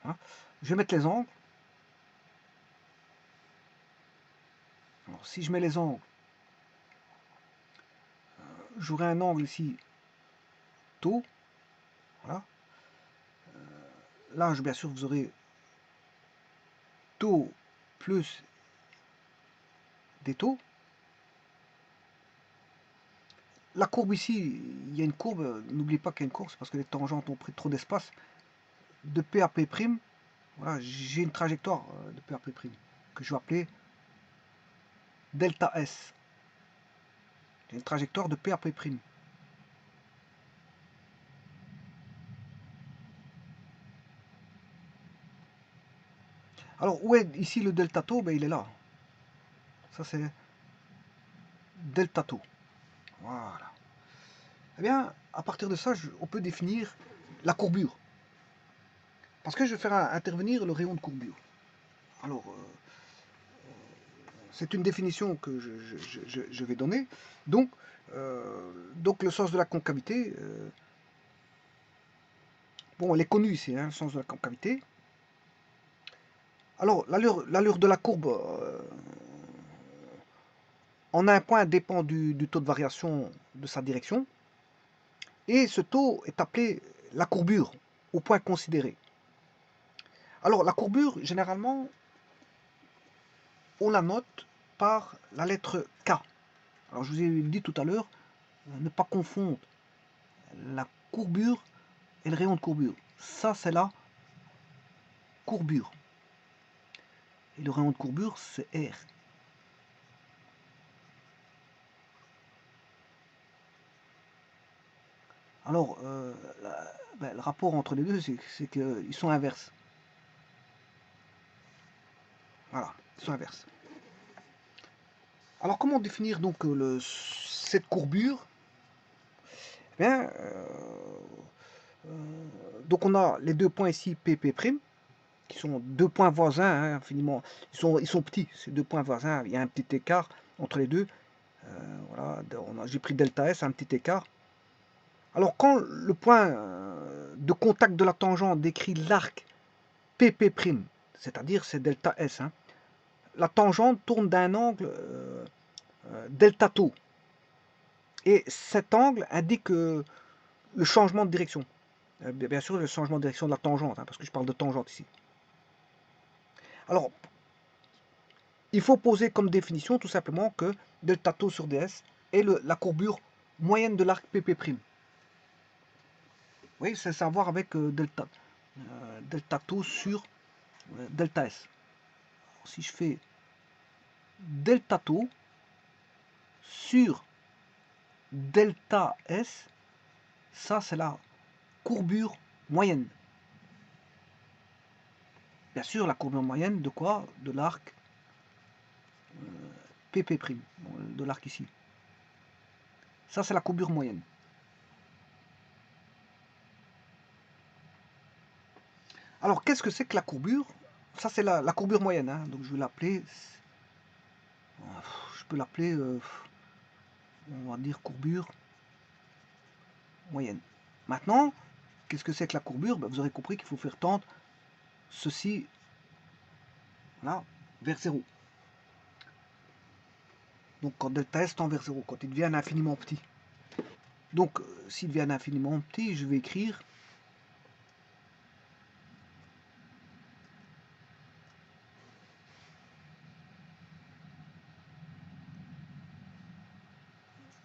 hein, je vais mettre les angles. Alors si je mets les angles, j'aurai un angle ici, taux. Voilà. Là, bien sûr, vous aurez taux plus des taux. La courbe ici, il y a une courbe, n'oubliez pas qu'il y a une courbe, c'est parce que les tangentes ont pris trop d'espace. De P à P', voilà, j'ai une trajectoire de P à P' que je vais appeler delta S. J'ai une trajectoire de P à P'. Alors, où est ici le delta taux? Ben, il est là. Ça, c'est delta taux. Voilà. Eh bien, à partir de ça, on peut définir la courbure. Parce que je vais faire intervenir le rayon de courbure. Alors, c'est une définition que je vais donner. Donc, le sens de la concavité, bon, elle est connue ici, hein, le sens de la concavité. Alors, l'allure de la courbe en un point dépend du taux de variation de sa direction. Et ce taux est appelé la courbure, au point considéré. Alors, la courbure, généralement, on la note par la lettre K. Alors, je vous ai dit tout à l'heure, ne pas confondre la courbure et le rayon de courbure. Ça, c'est la courbure. Et le rayon de courbure, c'est R. Alors, le rapport entre les deux, c'est qu'ils sont inverses. Voilà, ils sont inverses. Alors, comment définir donc cette courbure? Eh bien, donc on a les deux points ici, PP', qui sont deux points voisins, hein, infiniment. Ils sont petits, ces deux points voisins. Il y a un petit écart entre les deux. Voilà, j'ai pris delta S, un petit écart. Alors quand le point de contact de la tangente décrit l'arc PP', c'est-à-dire c'est delta S, hein, la tangente tourne d'un angle delta tau. Et cet angle indique le changement de direction. Bien sûr, le changement de direction de la tangente, hein, parce que je parle de tangente ici. Alors, il faut poser comme définition tout simplement que delta tau sur ds est la courbure moyenne de l'arc PP'. Oui, c'est à voir avec delta tau sur delta S. Alors, si je fais delta tau sur delta S, ça c'est la courbure moyenne. Bien sûr, la courbure moyenne de quoi? De l'arc PP', de l'arc ici. Ça c'est la courbure moyenne. Alors, qu'est-ce que c'est que la courbure? Ça, c'est la courbure moyenne. Hein. Donc, je vais l'appeler... Je peux l'appeler... on va dire courbure moyenne. Maintenant, qu'est-ce que c'est que la courbure? Ben, vous aurez compris qu'il faut faire tendre ceci là, vers 0. Donc quand delta S tend vers 0, quand il devient infiniment petit. Donc s'il devient infiniment petit, je vais écrire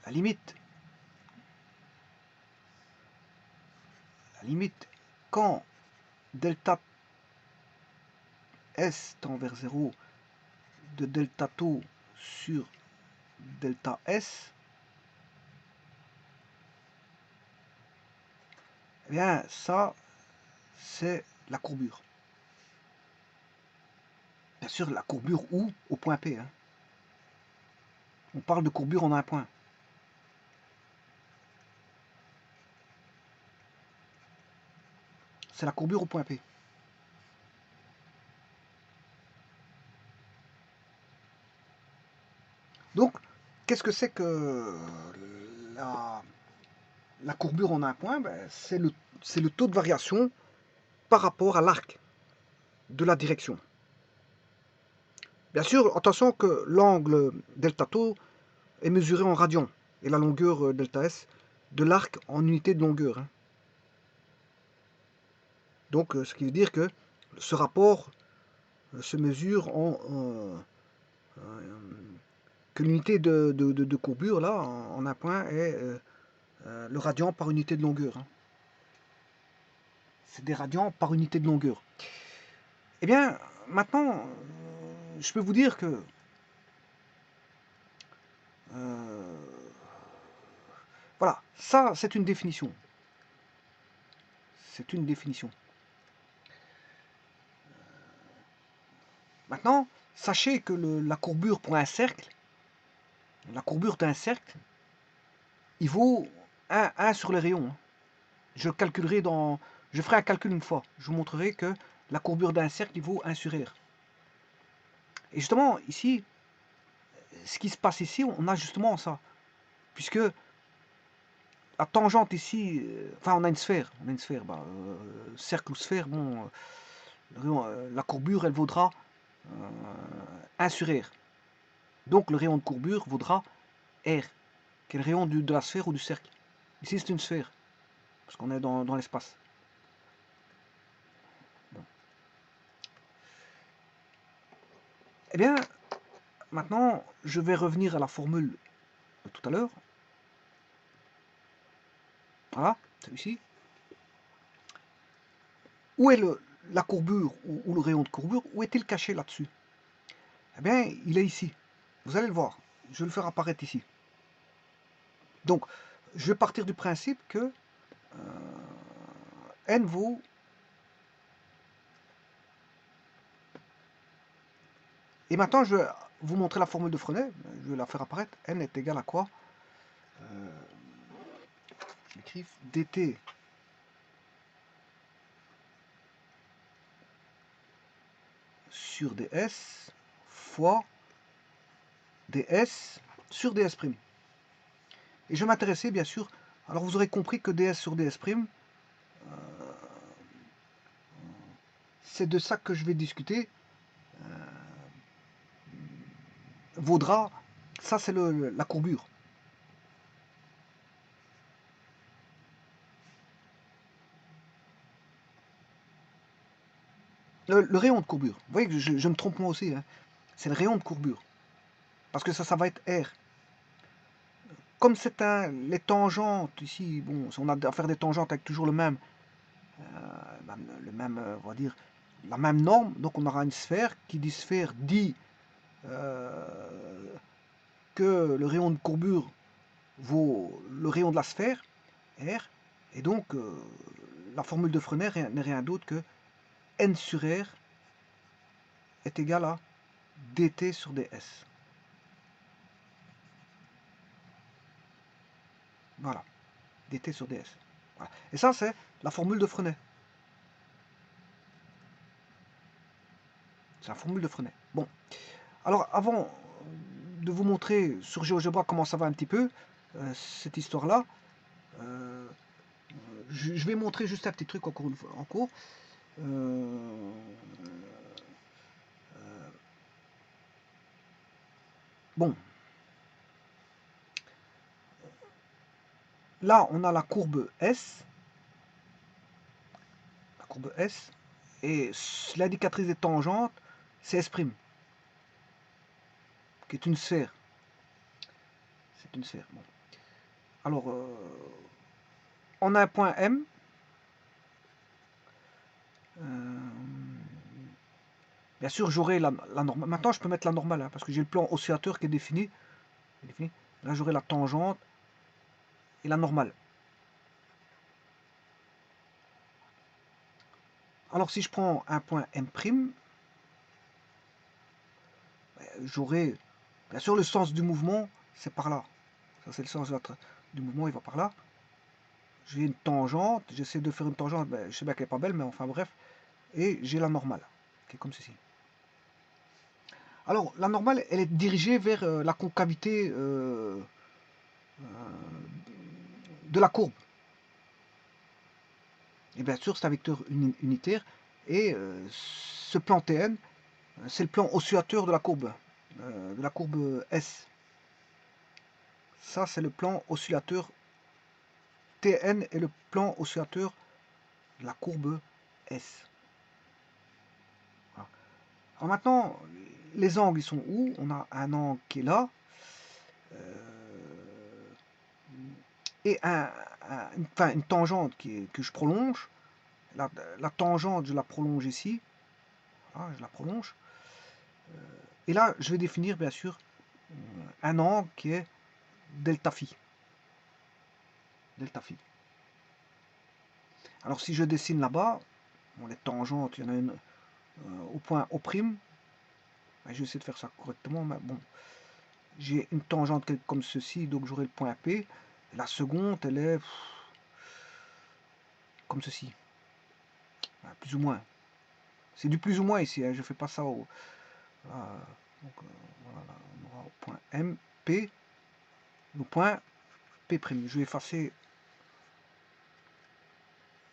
la limite. La limite, quand delta S tend vers 0 de delta tau sur delta S, eh bien ça, c'est la courbure. Bien sûr, la courbure où au point P. Hein. On parle de courbure en un point. C'est la courbure au point P. Donc, qu'est-ce que c'est que la courbure en un point? Ben, c'est le taux de variation par rapport à l'arc de la direction. Bien sûr, attention que l'angle delta tau est mesuré en radians et la longueur delta S de l'arc en unité de longueur. Hein. Donc, ce qui veut dire que ce rapport se mesure que l'unité de courbure là en un point est le radian par unité de longueur. Hein. C'est des radians par unité de longueur. Eh bien, maintenant, je peux vous dire que voilà, ça c'est une définition. C'est une définition. Maintenant, sachez que la courbure pour un cercle, la courbure d'un cercle, il vaut 1 sur les rayons. Je calculerai je ferai un calcul une fois. Je vous montrerai que la courbure d'un cercle, il vaut 1 sur R. Et justement, ici, ce qui se passe ici, on a justement ça. Puisque la tangente ici, enfin on a une sphère, bah, cercle ou sphère, bon, la courbure elle vaudra 1 sur R. Donc le rayon de courbure vaudra R, qui est le rayon de la sphère ou du cercle. Ici c'est une sphère, parce qu'on est dans l'espace. Bon. Eh bien, maintenant je vais revenir à la formule de tout à l'heure. Voilà, celui-ci. Où est la courbure ou le rayon de courbure? Où est-il caché là-dessus? Eh bien, il est ici. Vous allez le voir. Je vais le faire apparaître ici. Donc, je vais partir du principe que n vaut et maintenant, je vais vous montrer la formule de Frenet. Je vais la faire apparaître. N est égal à quoi? J'écris dt sur ds fois ds sur ds'. Et je vais m'intéresser, bien sûr. Alors, vous aurez compris que ds sur ds', c'est de ça que je vais discuter. Vaudra, ça c'est la courbure. Le rayon de courbure. Vous voyez que je me trompe moi aussi. Hein. C'est le rayon de courbure. Parce que ça va être R. Comme c'est les tangentes ici, bon, si on a à faire des tangentes avec toujours le même on va dire, la même norme, donc on aura une sphère qui dit sphère dit que le rayon de courbure vaut le rayon de la sphère, R, et donc la formule de Frenet n'est rien d'autre que n sur R est égal à dt sur ds. Voilà, dt sur ds. Voilà. Et ça, c'est la formule de Frenet. C'est la formule de Frenet. Bon, alors avant de vous montrer sur GeoGebra comment ça va un petit peu, cette histoire-là, je vais montrer juste un petit truc encore une fois. Bon, là, on a la courbe S. La courbe S. Et l'indicatrice des tangentes, c'est S', qui est une sphère. C'est une sphère. Bon. Alors, on a un point M. Bien sûr, j'aurai la normale. Maintenant, je peux mettre la normale, hein, parce que j'ai le plan oscillateur qui est défini. Là, j'aurai la tangente et la normale. Alors, si je prends un point M', j'aurai, bien sûr, le sens du mouvement, c'est par là. Ça, c'est le sens du mouvement, il va par là. J'ai une tangente, j'essaie de faire une tangente, je sais bien qu'elle n'est pas belle, mais enfin bref. Et j'ai la normale, qui est comme ceci. Alors, la normale, elle est dirigée vers la concavité de la courbe. Et bien sûr, c'est un vecteur unitaire. Et ce plan Tn, c'est le plan oscillateur de la courbe S. Ça, c'est le plan oscillateur Tn et le plan oscillateur de la courbe S. Voilà. Alors maintenant, les angles, ils sont où? On a un angle qui est là. Et une tangente que je prolonge. La tangente, je la prolonge ici. Voilà, je la prolonge. Et là, je vais définir, bien sûr, un angle qui est delta phi. Delta phi. Alors, si je dessine là-bas, bon, les tangentes, il y en a une au point O'. Je vais essayer de faire ça correctement, mais bon. J'ai une tangente comme ceci, donc j'aurai le point P. La seconde, elle est comme ceci. Plus ou moins. C'est du plus ou moins ici, hein, je ne fais pas ça au... donc, voilà, on aura au point M, P, le point P'. Je vais effacer.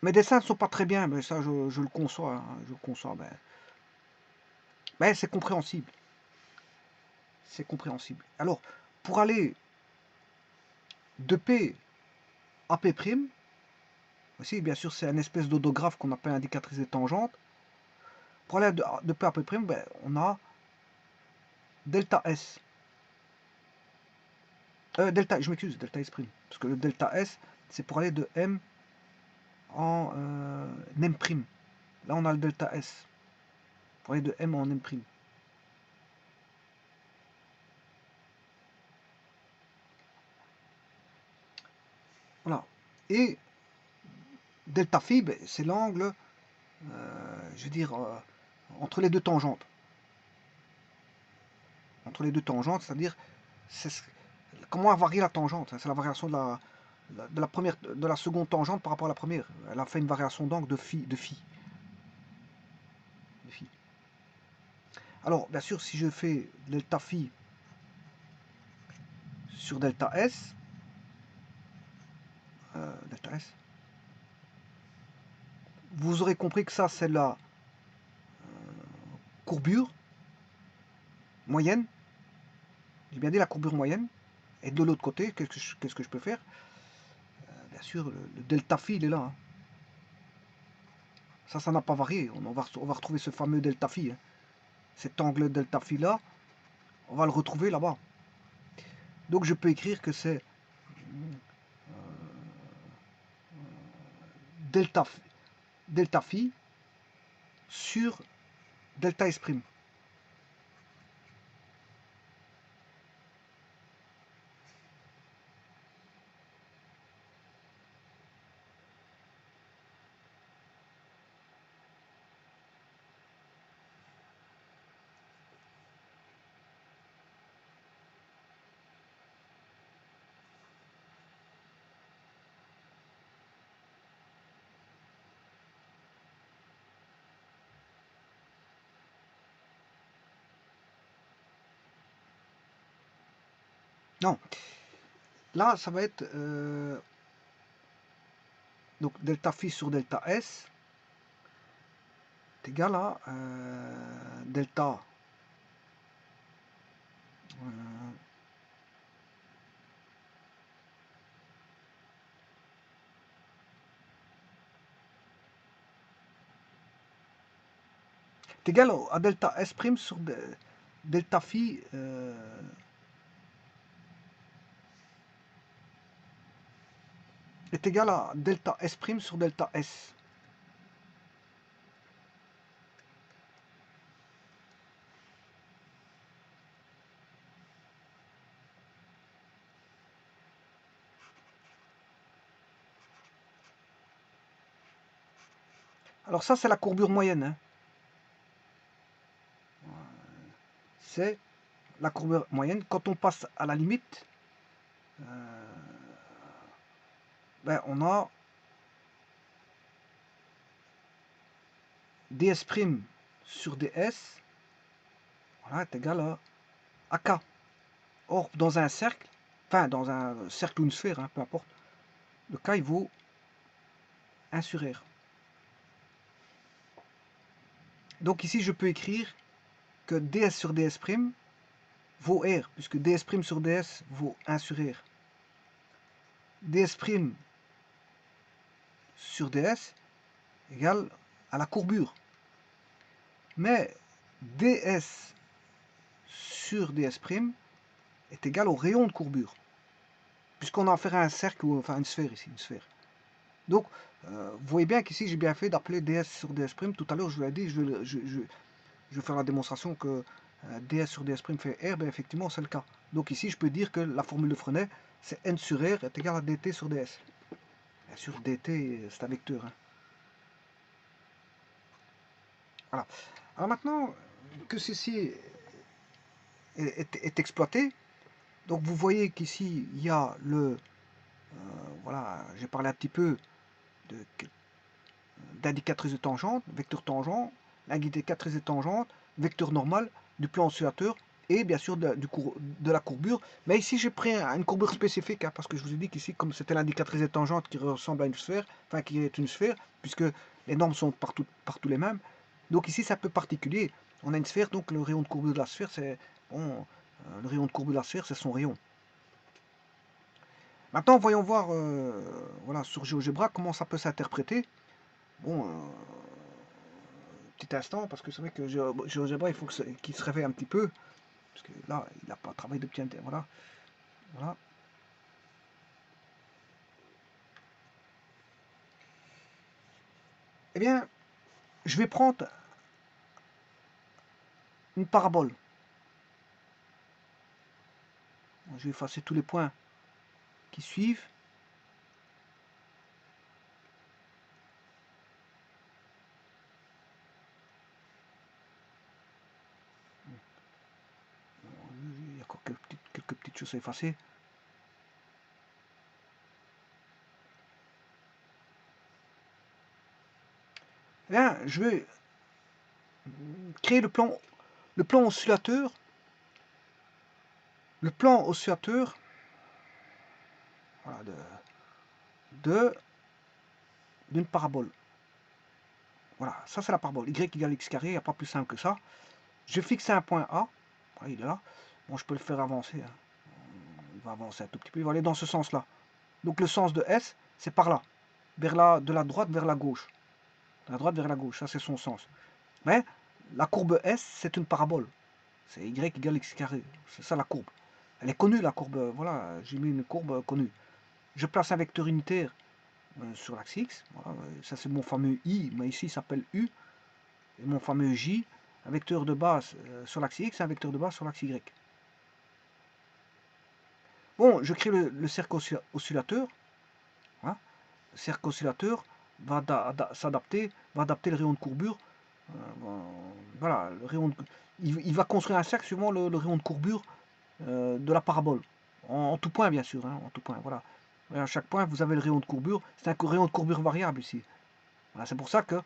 Mes dessins ne sont pas très bien, mais ça je le conçois. Hein, je le conçois. Mais c'est compréhensible. C'est compréhensible. Alors, pour aller de P à P', aussi, bien sûr, c'est un espèce d'odographe qu'on appelle indicatrice des tangentes. Pour aller de P à P', on a delta S. Delta, je m'excuse, delta S'. Parce que le delta S, c'est pour aller de M en M'. Là, on a le delta S. Pour aller de M en M'. Voilà. Et delta phi, c'est l'angle, je veux dire, entre les deux tangentes. Entre les deux tangentes, c'est-à-dire, comment varie la tangente? C'est la variation de la seconde tangente par rapport à la première. Elle a fait une variation d'angle de phi. Alors, bien sûr, si je fais delta phi sur delta S, vous aurez compris que ça, c'est la courbure moyenne. J'ai bien dit la courbure moyenne. Et de l'autre côté, qu'est-ce que je peux faire? Bien sûr, le delta phi, il est là. Hein. Ça n'a pas varié. On va retrouver ce fameux delta phi. Hein. Cet angle delta phi là, on va le retrouver là-bas. Donc je peux écrire que c'est delta phi sur delta S'. Non. Là, ça va être donc delta phi sur delta S est égal à delta est égal à delta S' sur delta phi est égal à delta S' sur delta S. Alors ça, c'est la courbure moyenne. Hein. C'est la courbure moyenne. Quand on passe à la limite, ben, on a ds' sur ds, voilà, est égal à k. Or, dans un cercle, enfin dans un cercle ou une sphère, hein, peu importe, le k il vaut 1 sur r. Donc ici, je peux écrire que ds sur ds' vaut r, puisque ds' sur ds vaut 1 sur r. Ds' sur ds égale à la courbure. Mais ds sur ds' est égal au rayon de courbure, puisqu'on a affaire à un cercle ou enfin une sphère ici, une sphère. Donc, vous voyez bien qu'ici j'ai bien fait d'appeler ds sur ds'. Tout à l'heure, je vous l'ai dit, je vais faire la démonstration que ds sur ds' fait r, ben effectivement c'est le cas. Donc ici, je peux dire que la formule de Frenet, c'est n sur r est égal à dt sur ds. Bien sûr, dt, c'est un vecteur. Hein. Voilà. Alors maintenant que ceci est exploité, donc vous voyez qu'ici, il y a le... voilà, j'ai parlé un petit peu d'indicatrice de tangente, vecteur tangent, l'indicatrice de tangente, vecteur normal, du plan oscillateur, et bien sûr de la courbure. Mais ici, j'ai pris une courbure spécifique, hein, parce que je vous ai dit qu'ici, comme c'était l'indicatrice de tangente qui ressemble à une sphère, enfin qui est une sphère, puisque les normes sont partout les mêmes, donc ici, c'est un peu particulier. On a une sphère, donc le rayon de courbure de la sphère, c'est... Bon, le rayon de courbure de la sphère, c'est son rayon. Maintenant, voyons voir voilà, sur GeoGebra comment ça peut s'interpréter. Bon, petit instant, parce que c'est vrai que GeoGebra, il faut qu'il se réveille un petit peu. Parce que là, il n'a pas travaillé depuis un temps. Voilà. Voilà. Eh bien, je vais prendre une parabole. Je vais effacer tous les points qui suivent. Il y a encore quelques petites choses à effacer. Eh bien, je vais créer le plan oscillateur. Le plan oscillateur voilà, d'une parabole. Voilà, ça c'est la parabole. Y égale x carré, il n'y a pas plus simple que ça. Je fixe un point A. Voilà, il est là. Bon, je peux le faire avancer. Hein. Il va avancer un tout petit peu. Il va aller dans ce sens-là. Donc le sens de S, c'est par là. De la droite vers la gauche. De la droite vers la gauche, ça c'est son sens. Mais la courbe S, c'est une parabole. C'est Y égale x carré. C'est ça la courbe. Elle est connue, la courbe. Voilà, j'ai mis une courbe connue. Je place un vecteur unitaire sur l'axe X. Voilà, ça c'est mon fameux I, mais ici il s'appelle U. Et mon fameux J, un vecteur de base sur l'axe X, un vecteur de base sur l'axe Y. Bon, je crée le cercle oscillateur. Hein. Le cercle oscillateur va s'adapter, va adapter le rayon de courbure. Voilà, le rayon il va construire un cercle suivant le rayon de courbure de la parabole. En tout point, bien sûr. Hein, en tout point, voilà. Et à chaque point, vous avez le rayon de courbure. C'est un rayon de courbure variable ici. Voilà, c'est pour ça que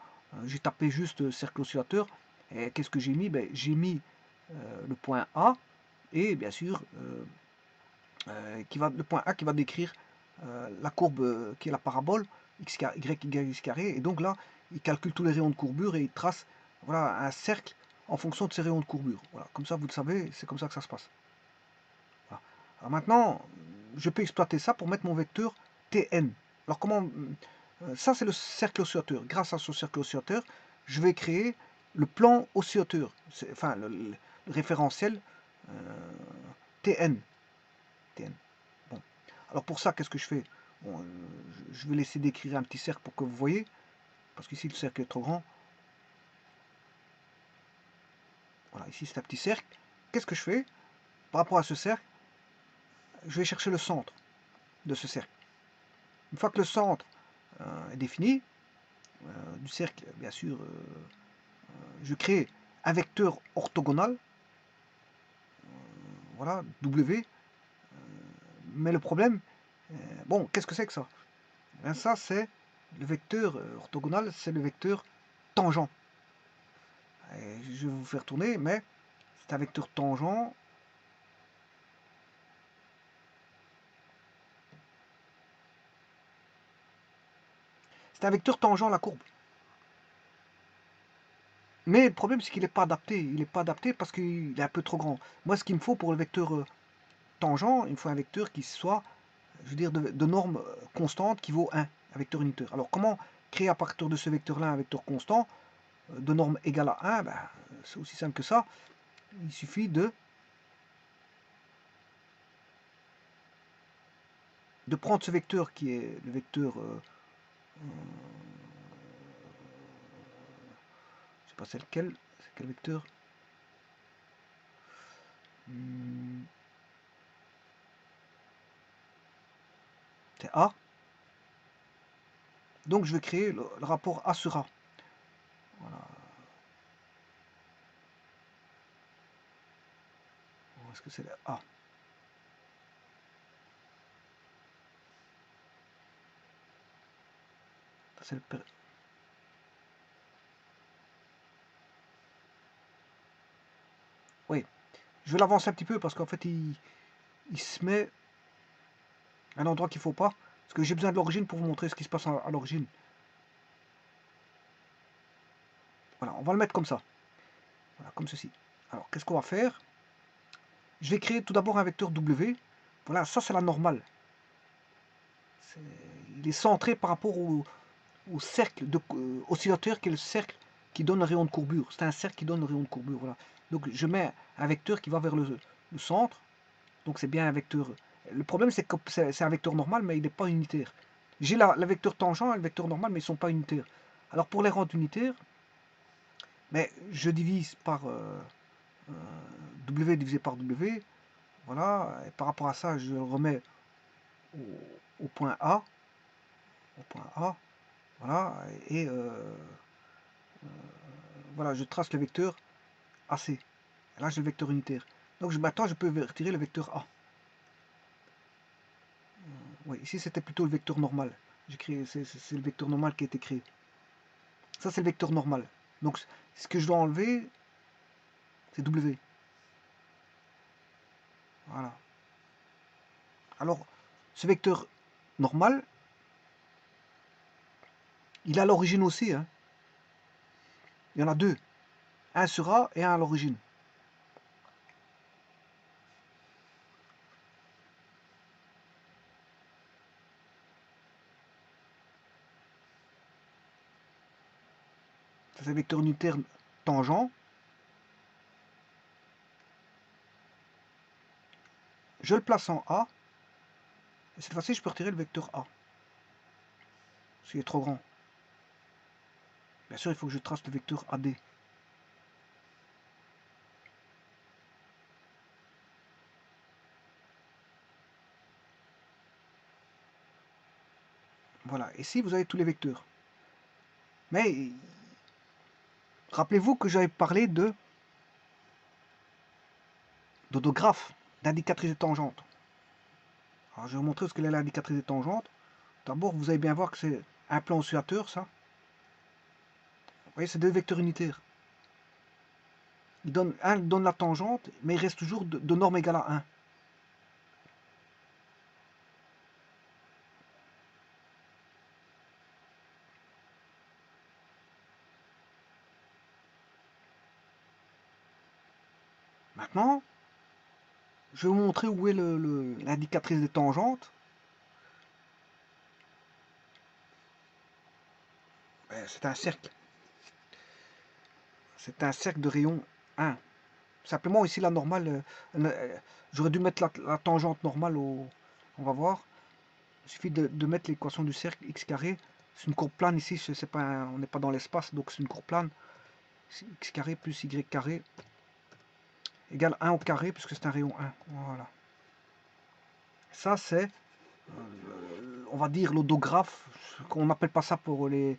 j'ai tapé juste cercle oscillateur. Et qu'est-ce que j'ai mis? Ben, j'ai mis le point A et bien sûr le point A qui va décrire la courbe qui est la parabole y égale x carré. Et donc là, il calcule tous les rayons de courbure et il trace voilà, un cercle en fonction de ces rayons de courbure. Voilà, comme ça, vous le savez, c'est comme ça que ça se passe. Voilà. Alors maintenant, je peux exploiter ça pour mettre mon vecteur Tn. Alors comment ça, c'est le cercle oscillateur. Grâce à ce cercle oscillateur, je vais créer le plan oscillateur, enfin le référentiel TN. TN. Bon. Alors pour ça, qu'est-ce que je fais? Bon, je vais laisser décrire un petit cercle pour que vous voyez, parce qu'ici le cercle est trop grand. Voilà, ici c'est un petit cercle. Qu'est-ce que je fais? Par rapport à ce cercle, je vais chercher le centre de ce cercle. Une fois que le centre est défini, du cercle, bien sûr, je crée un vecteur orthogonal, voilà, W, mais le problème, bon, qu'est-ce que c'est que ça? Ben ça, c'est le vecteur orthogonal, c'est le vecteur tangent. Et je vais vous faire tourner, mais c'est un vecteur tangent. C'est un vecteur tangent à la courbe. Mais le problème, c'est qu'il n'est pas adapté. Il n'est pas adapté parce qu'il est un peu trop grand. Moi, ce qu'il me faut pour le vecteur tangent, il me faut un vecteur qui soit, je veux dire, de norme constante qui vaut 1, un vecteur unitaire. Alors, comment créer à partir de ce vecteur-là un vecteur constant de norme égale à 1? Ben, c'est aussi simple que ça. Il suffit de prendre ce vecteur qui est le vecteur, je sais pas c'est quel vecteur, c'est A. Donc je vais créer le rapport A sur A. Voilà. Est-ce que c'est le A? C'est le Oui, je vais l'avancer un petit peu parce qu'en fait il se met à un endroit qu'il ne faut pas. Parce que j'ai besoin de l'origine pour vous montrer ce qui se passe à l'origine. Voilà, on va le mettre comme ça. Voilà, comme ceci. Alors, qu'est-ce qu'on va faire? Je vais créer tout d'abord un vecteur W. Voilà, ça c'est la normale. Il est centré par rapport au cercle oscillateur qui est le cercle qui donne le rayon de courbure. C'est un cercle qui donne le rayon de courbure. Voilà. Donc je mets un vecteur qui va vers le centre. Donc c'est bien un vecteur. Le problème c'est que c'est un vecteur normal, mais il n'est pas unitaire. J'ai le vecteur tangent et le vecteur normal, mais ils ne sont pas unitaires. Alors pour les rendre unitaires, mais je divise par W divisé par W. Voilà. Et par rapport à ça, je le remets au point A. Au point A. Voilà. Et voilà, je trace le vecteur AC. Et là, j'ai le vecteur unitaire. Donc maintenant, je peux retirer le vecteur A. Oui, ici, c'était plutôt le vecteur normal. C'est le vecteur normal qui a été créé. Ça, c'est le vecteur normal. Donc, ce que je dois enlever, c'est W. Voilà. Alors, ce vecteur normal, il a l'origine aussi. Hein. Il y en a deux. Un sur A et un à l'origine. Ça, c'est le vecteur unitaire tangent. Je le place en A. Et cette fois-ci, je peux retirer le vecteur A. S'il est trop grand. Bien sûr, il faut que je trace le vecteur AD. Voilà, ici vous avez tous les vecteurs. Mais rappelez-vous que j'avais parlé d'odographe, d'indicatrice de tangente. Alors je vais vous montrer ce qu'est l'indicatrice de tangente. D'abord, vous allez bien voir que c'est un plan oscillateur, ça. Vous voyez, c'est deux vecteurs unitaires. Un donne la tangente, mais il reste toujours de norme égale à 1. Maintenant, je vais vous montrer où est l'indicatrice des tangentes. C'est un cercle. c'est un cercle de rayon 1. Simplement ici la normale, j'aurais dû mettre la tangente normale on va voir. Il suffit de mettre l'équation du cercle x carré. C'est une courbe plane ici, on n'est pas dans l'espace, donc c'est une courbe plane. X carré plus y carré égale 1 au carré, puisque c'est un rayon 1. Voilà. Ça, c'est, on va dire, l'odographe. On n'appelle pas ça pour les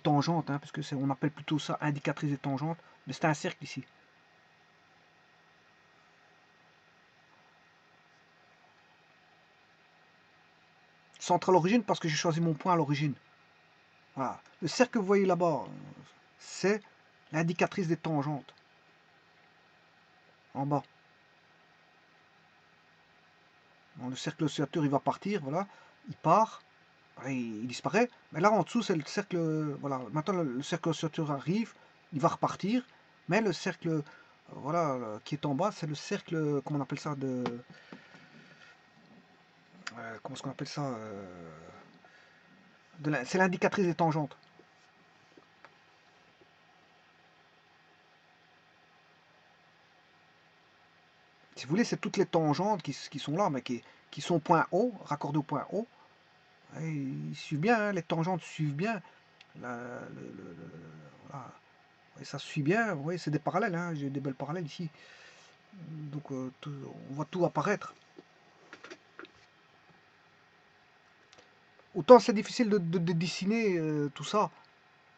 tangentes, hein, parce que on appelle plutôt ça indicatrice des tangentes. Mais c'est un cercle ici. Centre à l'origine, parce que j'ai choisi mon point à l'origine. Voilà. Le cercle que vous voyez là-bas, c'est l'indicatrice des tangentes. En bas. Bon, le cercle oscillateur, il va partir, voilà. Il part, il disparaît. Mais là, en dessous, c'est le cercle... Voilà, maintenant, le cercle oscillateur arrive, il va repartir. Mais le cercle, voilà, qui est en bas, c'est le cercle, comment on appelle ça, comment est-ce qu'on appelle ça c'est l'indicatrice des tangentes. Si vous voulez, c'est toutes les tangentes qui sont là, mais qui sont au point O, raccordées au point O. Et ils suivent bien, hein, les tangentes suivent bien. Voilà. Et ça suit bien, vous voyez, c'est des parallèles, hein, j'ai des belles parallèles ici. Donc on voit tout apparaître. Autant c'est difficile de dessiner tout ça.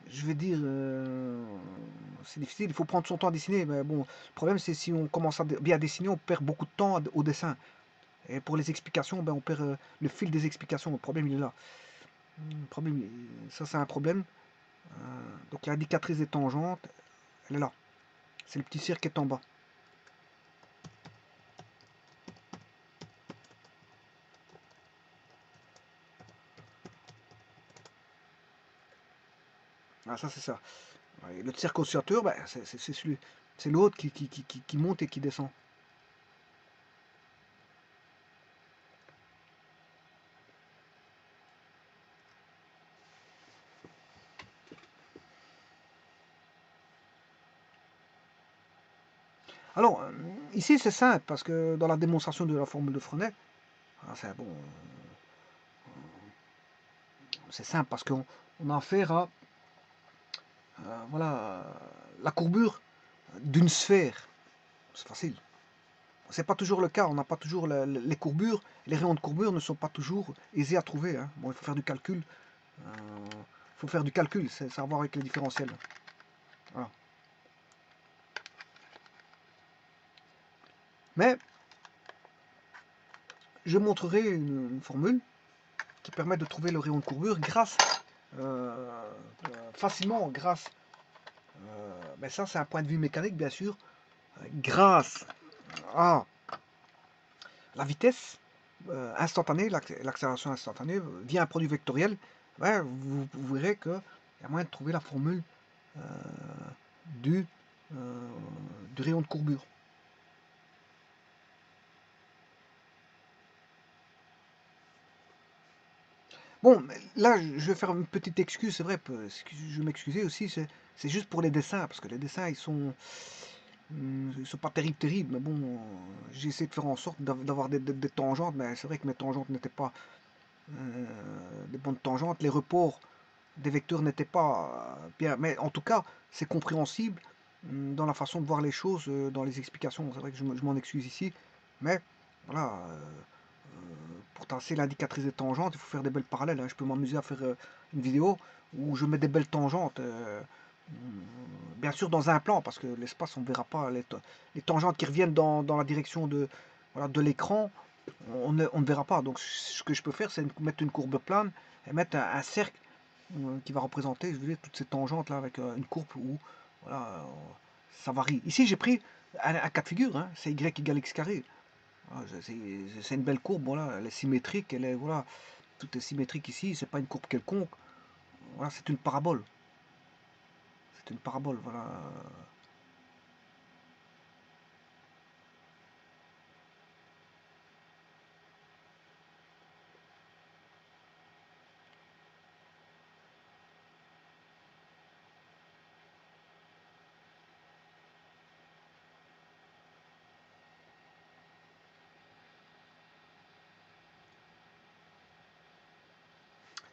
Je vais dire, c'est difficile, il faut prendre son temps à dessiner. Mais bon, le problème c'est si on commence à bien dessiner, on perd beaucoup de temps au dessin. Et pour les explications, ben, on perd le fil des explications. Le problème il est là. Ça c'est un problème. Donc l'indicatrice des tangentes, elle est là. C'est le petit cercle qui est en bas. Ah, ça c'est ça. Ouais, le cercle oscillateur, ben, c'est l'autre qui monte et qui descend. Alors, ici c'est simple, parce que dans la démonstration de la formule de Frenet, c'est bon, c'est simple, parce qu'on a affaire à voilà, la courbure d'une sphère. C'est facile. C'est pas toujours le cas, on n'a pas toujours les courbures, les rayons de courbure ne sont pas toujours aisés à trouver. Hein. Bon, il faut faire du calcul. C'est à voir avec les différentiels. Voilà. Mais je montrerai une formule qui permet de trouver le rayon de courbure facilement grâce, mais ça c'est un point de vue mécanique bien sûr, grâce à la vitesse instantanée, l'accélération instantanée via un produit vectoriel. Ouais, vous verrez qu'il y a moyen de trouver la formule euh, du, euh, du rayon de courbure. Bon, là, je vais faire une petite excuse, c'est vrai, je vais m'excuser aussi, c'est juste pour les dessins, parce que les dessins, ils sont pas terribles, mais bon, j'ai essayé de faire en sorte d'avoir des tangentes, mais c'est vrai que mes tangentes n'étaient pas euh, des bonnes tangentes, les reports des vecteurs n'étaient pas bien, mais en tout cas, c'est compréhensible dans la façon de voir les choses, dans les explications, c'est vrai que je m'en excuse ici, mais voilà, pour tracer l'indicatrice des tangentes, il faut faire des belles parallèles. Hein. Je peux m'amuser à faire une vidéo où je mets des belles tangentes. Bien sûr dans un plan, parce que l'espace, on ne verra pas les tangentes qui reviennent dans la direction voilà, de l'écran, on ne verra pas. Donc ce que je peux faire, c'est mettre une courbe plane et mettre un cercle qui va représenter, je veux dire, toutes ces tangentes là avec une courbe où voilà, ça varie. Ici, j'ai pris un cas de figure, hein, c'est y égale x carré. Ah, c'est une belle courbe, voilà, elle est symétrique, voilà, tout est symétrique ici, c'est pas une courbe quelconque, voilà, c'est une parabole. C'est une parabole, voilà.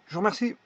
Je vous remercie.